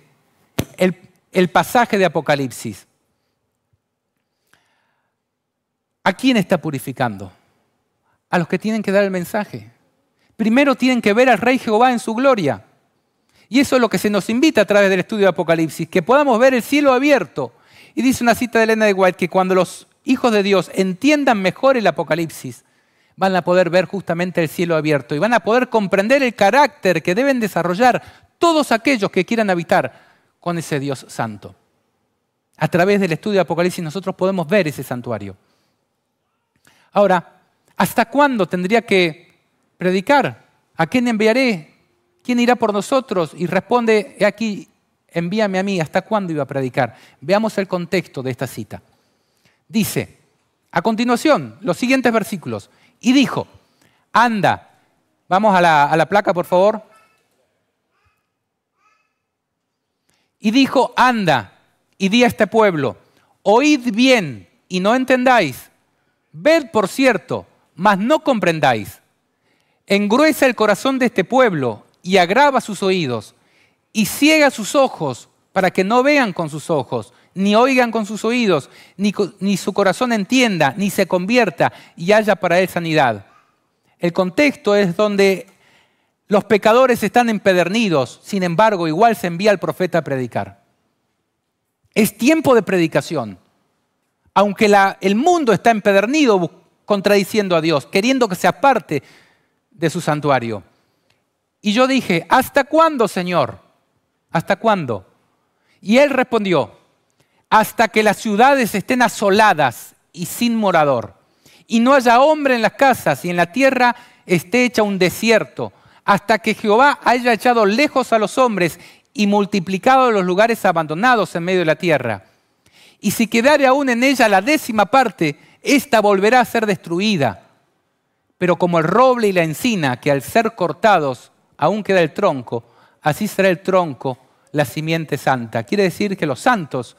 el pasaje de Apocalipsis. ¿A quién está purificando? A los que tienen que dar el mensaje. Primero tienen que ver al Rey Jehová en su gloria. Y eso es lo que se nos invita a través del estudio de Apocalipsis, que podamos ver el cielo abierto. Y dice una cita de Elena de White que cuando los hijos de Dios entiendan mejor el Apocalipsis, van a poder ver justamente el cielo abierto y van a poder comprender el carácter que deben desarrollar todos aquellos que quieran habitar con ese Dios santo. A través del estudio de Apocalipsis nosotros podemos ver ese santuario. Ahora, ¿hasta cuándo tendría que predicar? ¿A quién enviaré? ¿Quién irá por nosotros? Y responde, he aquí, envíame a mí. ¿Hasta cuándo iba a predicar? Veamos el contexto de esta cita. Dice, a continuación, los siguientes versículos. Y dijo, anda. Vamos a la placa, por favor. Y dijo, anda, y di a este pueblo, oíd bien y no entendáis. Ved, por cierto, mas no comprendáis. Engruesa el corazón de este pueblo y agrava sus oídos y ciega sus ojos para que no vean con sus ojos, ni oigan con sus oídos, ni su corazón entienda, ni se convierta y haya para él sanidad. El contexto es donde los pecadores están empedernidos, sin embargo, igual se envía al profeta a predicar. Es tiempo de predicación. Aunque el mundo está empedernido contradiciendo a Dios, queriendo que se aparte de su santuario. Y yo dije, ¿hasta cuándo, Señor? ¿Hasta cuándo? Y él respondió, hasta que las ciudades estén asoladas y sin morador, y no haya hombre en las casas, y en la tierra esté hecha un desierto, hasta que Jehová haya echado lejos a los hombres y multiplicado los lugares abandonados en medio de la tierra. Y si quedare aún en ella la 10ª parte, ésta volverá a ser destruida. Pero como el roble y la encina, que al ser cortados aún queda el tronco, así será el tronco, la simiente santa. Quiere decir que los santos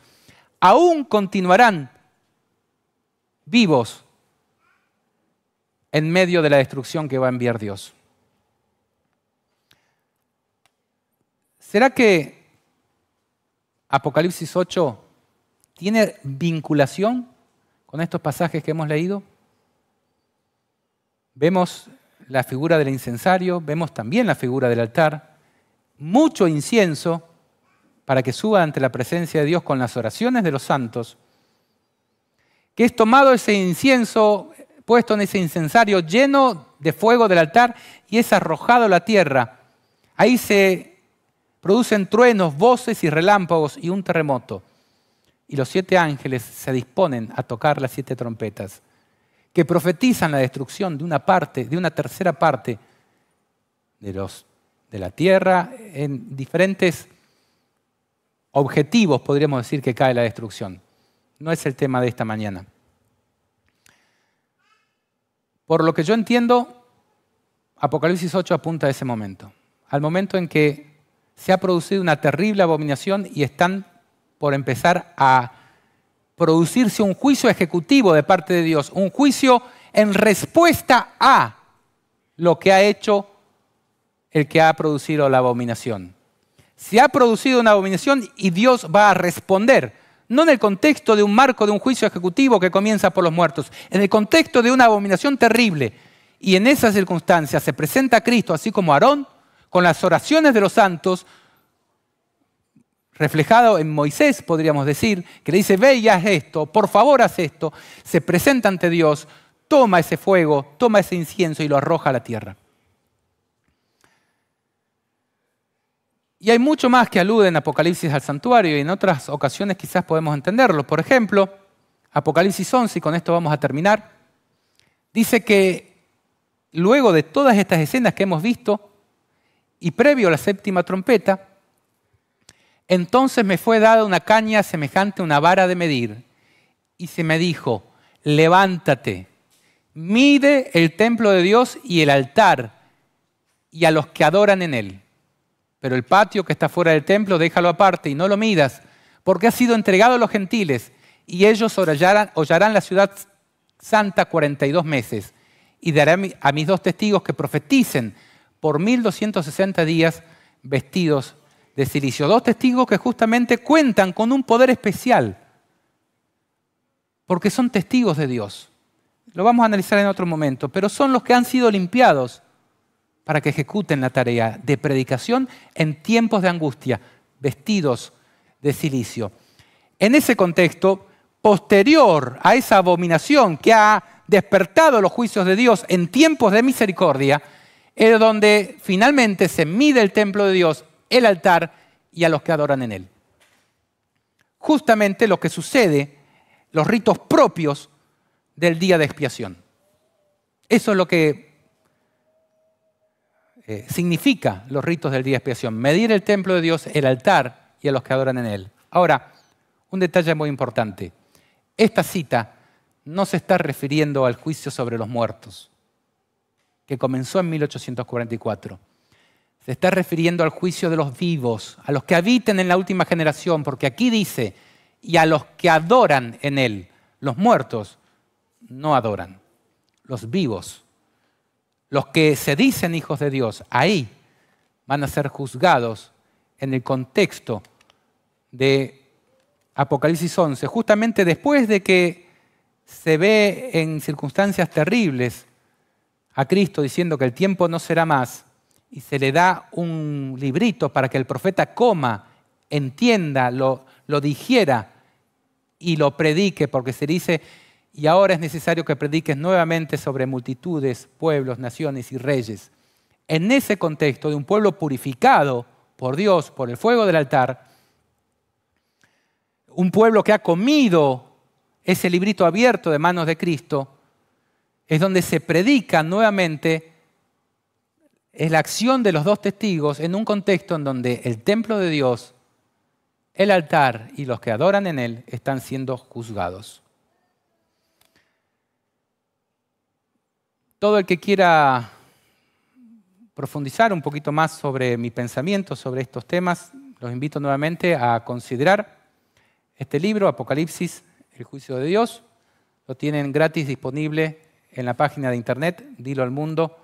aún continuarán vivos en medio de la destrucción que va a enviar Dios. ¿Será que Apocalipsis 8 tiene vinculación con estos pasajes que hemos leído? Vemos la figura del incensario, vemos también la figura del altar, mucho incienso para que suba ante la presencia de Dios con las oraciones de los santos, que es tomado ese incienso, puesto en ese incensario lleno de fuego del altar y es arrojado a la tierra. Ahí se producen truenos, voces y relámpagos y un terremoto. Y los 7 ángeles se disponen a tocar las 7 trompetas, que profetizan la destrucción de una tercera parte de la tierra, en diferentes objetivos podríamos decir que cae la destrucción. No es el tema de esta mañana. Por lo que yo entiendo, Apocalipsis 8 apunta a ese momento, al momento en que se ha producido una terrible abominación y están por empezar a producirse un juicio ejecutivo de parte de Dios, un juicio en respuesta a lo que ha hecho el que ha producido la abominación. Se ha producido una abominación y Dios va a responder, no en el contexto de un marco de un juicio ejecutivo que comienza por los muertos, en el contexto de una abominación terrible. Y en esas circunstancias se presenta a Cristo, así como Aarón, con las oraciones de los santos, reflejado en Moisés, podríamos decir, que le dice, ve y haz esto, por favor haz esto, se presenta ante Dios, toma ese fuego, toma ese incienso y lo arroja a la tierra. Y hay mucho más que alude en Apocalipsis al santuario y en otras ocasiones quizás podemos entenderlo. Por ejemplo, Apocalipsis 11, y con esto vamos a terminar, dice que luego de todas estas escenas que hemos visto, y previo a la 7ª trompeta, entonces me fue dada una caña semejante a una vara de medir, y se me dijo, levántate, mide el templo de Dios y el altar, y a los que adoran en él. Pero el patio que está fuera del templo, déjalo aparte y no lo midas, porque ha sido entregado a los gentiles, y ellos hollarán la ciudad santa 42 meses, y daré a mis 2 testigos que profeticen por 1260 días vestidos de cilicio. 2 testigos que justamente cuentan con un poder especial, porque son testigos de Dios. Lo vamos a analizar en otro momento, pero son los que han sido limpiados para que ejecuten la tarea de predicación en tiempos de angustia, vestidos de cilicio. En ese contexto, posterior a esa abominación que ha despertado los juicios de Dios en tiempos de misericordia, es donde finalmente se mide el templo de Dios, el altar y a los que adoran en él. Justamente lo que sucede, los ritos propios del día de expiación. Eso es lo que significa los ritos del día de expiación. Medir el templo de Dios, el altar y a los que adoran en él. Ahora, un detalle muy importante. Esta cita no se está refiriendo al juicio sobre los muertos, que comenzó en 1844. Se está refiriendo al juicio de los vivos, a los que habiten en la última generación, porque aquí dice, y a los que adoran en él. Los muertos no adoran, los vivos, los que se dicen hijos de Dios, ahí van a ser juzgados en el contexto de Apocalipsis 11, justamente después de que se ve en circunstancias terribles a Cristo diciendo que el tiempo no será más, y se le da un librito para que el profeta coma, entienda, lo digiera y lo predique, porque se dice, y ahora es necesario que prediques nuevamente sobre multitudes, pueblos, naciones y reyes. En ese contexto de un pueblo purificado por Dios, por el fuego del altar, un pueblo que ha comido ese librito abierto de manos de Cristo, es donde se predica nuevamente, es la acción de los 2 testigos en un contexto en donde el templo de Dios, el altar y los que adoran en él están siendo juzgados. Todo el que quiera profundizar un poquito más sobre mi pensamiento, sobre estos temas, los invito nuevamente a considerar este libro, Apocalipsis, el juicio de Dios. Lo tienen gratis disponible en la página de internet diloalmundo.org.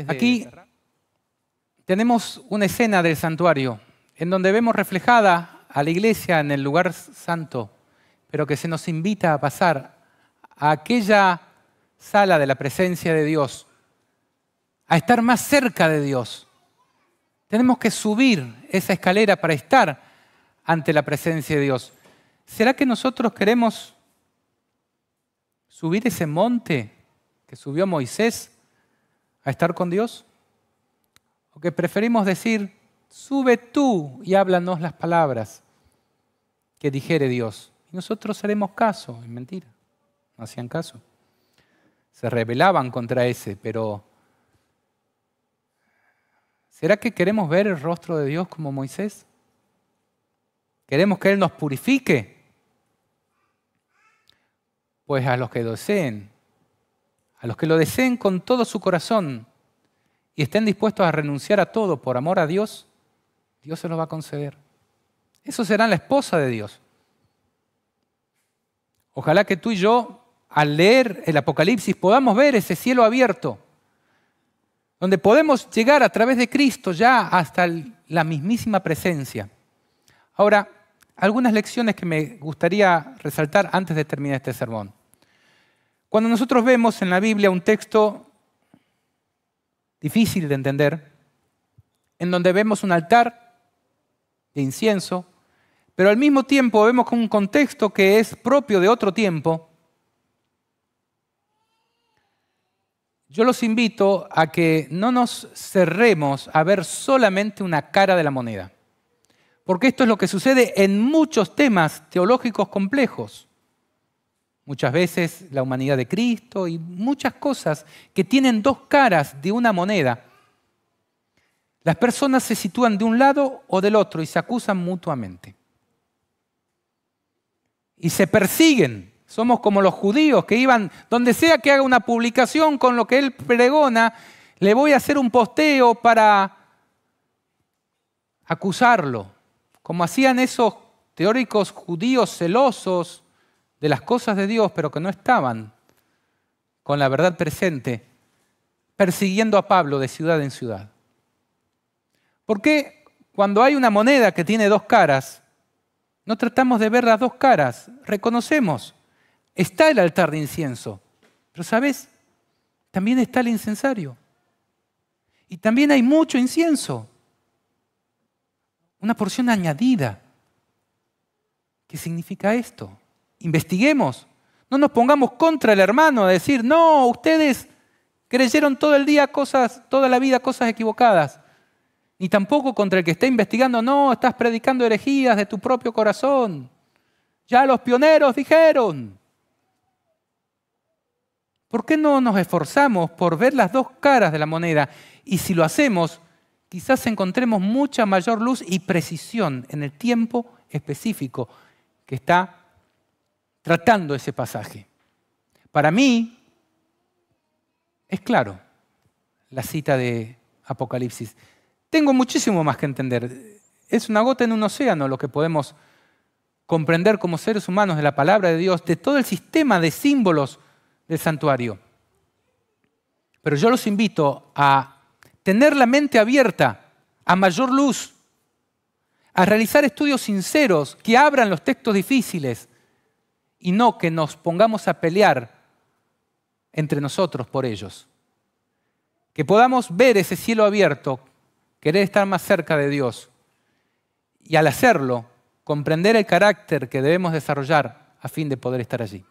Aquí tenemos una escena del santuario en donde vemos reflejada a la iglesia en el lugar santo, pero que se nos invita a pasar a aquella sala de la presencia de Dios, a estar más cerca de Dios. Tenemos que subir esa escalera para estar ante la presencia de Dios. ¿Será que nosotros queremos subir ese monte que subió Moisés a estar con Dios? ¿O que preferimos decir, sube tú y háblanos las palabras que dijere Dios? Y nosotros haremos caso. Es mentira, no hacían caso. Se rebelaban contra ese, pero ¿será que queremos ver el rostro de Dios como Moisés? ¿Queremos que Él nos purifique? Pues a los que deseen, a los que lo deseen con todo su corazón y estén dispuestos a renunciar a todo por amor a Dios, Dios se los va a conceder. Esos serán la esposa de Dios. Ojalá que tú y yo, al leer el Apocalipsis, podamos ver ese cielo abierto, donde podemos llegar a través de Cristo ya hasta la mismísima presencia. Ahora, algunas lecciones que me gustaría resaltar antes de terminar este sermón. Cuando nosotros vemos en la Biblia un texto difícil de entender, en donde vemos un altar de incienso, pero al mismo tiempo vemos un contexto que es propio de otro tiempo, yo los invito a que no nos cerremos a ver solamente una cara de la moneda, porque esto es lo que sucede en muchos temas teológicos complejos. Muchas veces la humanidad de Cristo y muchas cosas que tienen 2 caras de una moneda. Las personas se sitúan de un lado o del otro y se acusan mutuamente. Y se persiguen. Somos como los judíos que iban, donde sea que haga una publicación con lo que él pregona, le voy a hacer un posteo para acusarlo. como hacían esos teóricos judíos celosos de las cosas de Dios, pero que no estaban con la verdad presente, persiguiendo a Pablo de ciudad en ciudad. ¿Por qué cuando hay una moneda que tiene dos caras, no tratamos de ver las dos caras? Reconocemos, está el altar de incienso, pero ¿sabes? También está el incensario. Y también hay mucho incienso. Una porción añadida. ¿Qué significa esto? Investiguemos. No nos pongamos contra el hermano a decir, no, ustedes creyeron todo el día toda la vida cosas equivocadas. Ni tampoco contra el que está investigando, no, estás predicando herejías de tu propio corazón. Ya los pioneros dijeron. ¿Por qué no nos esforzamos por ver las dos caras de la moneda? Y si lo hacemos, quizás encontremos mucha mayor luz y precisión en el tiempo específico que está tratando ese pasaje. Para mí, es claro la cita de Apocalipsis. Tengo muchísimo más que entender. Es una gota en un océano lo que podemos comprender como seres humanos de la palabra de Dios, de todo el sistema de símbolos del santuario. Pero yo los invito a tener la mente abierta a mayor luz, a realizar estudios sinceros que abran los textos difíciles y no que nos pongamos a pelear entre nosotros por ellos. Que podamos ver ese cielo abierto, querer estar más cerca de Dios y al hacerlo, comprender el carácter que debemos desarrollar a fin de poder estar allí.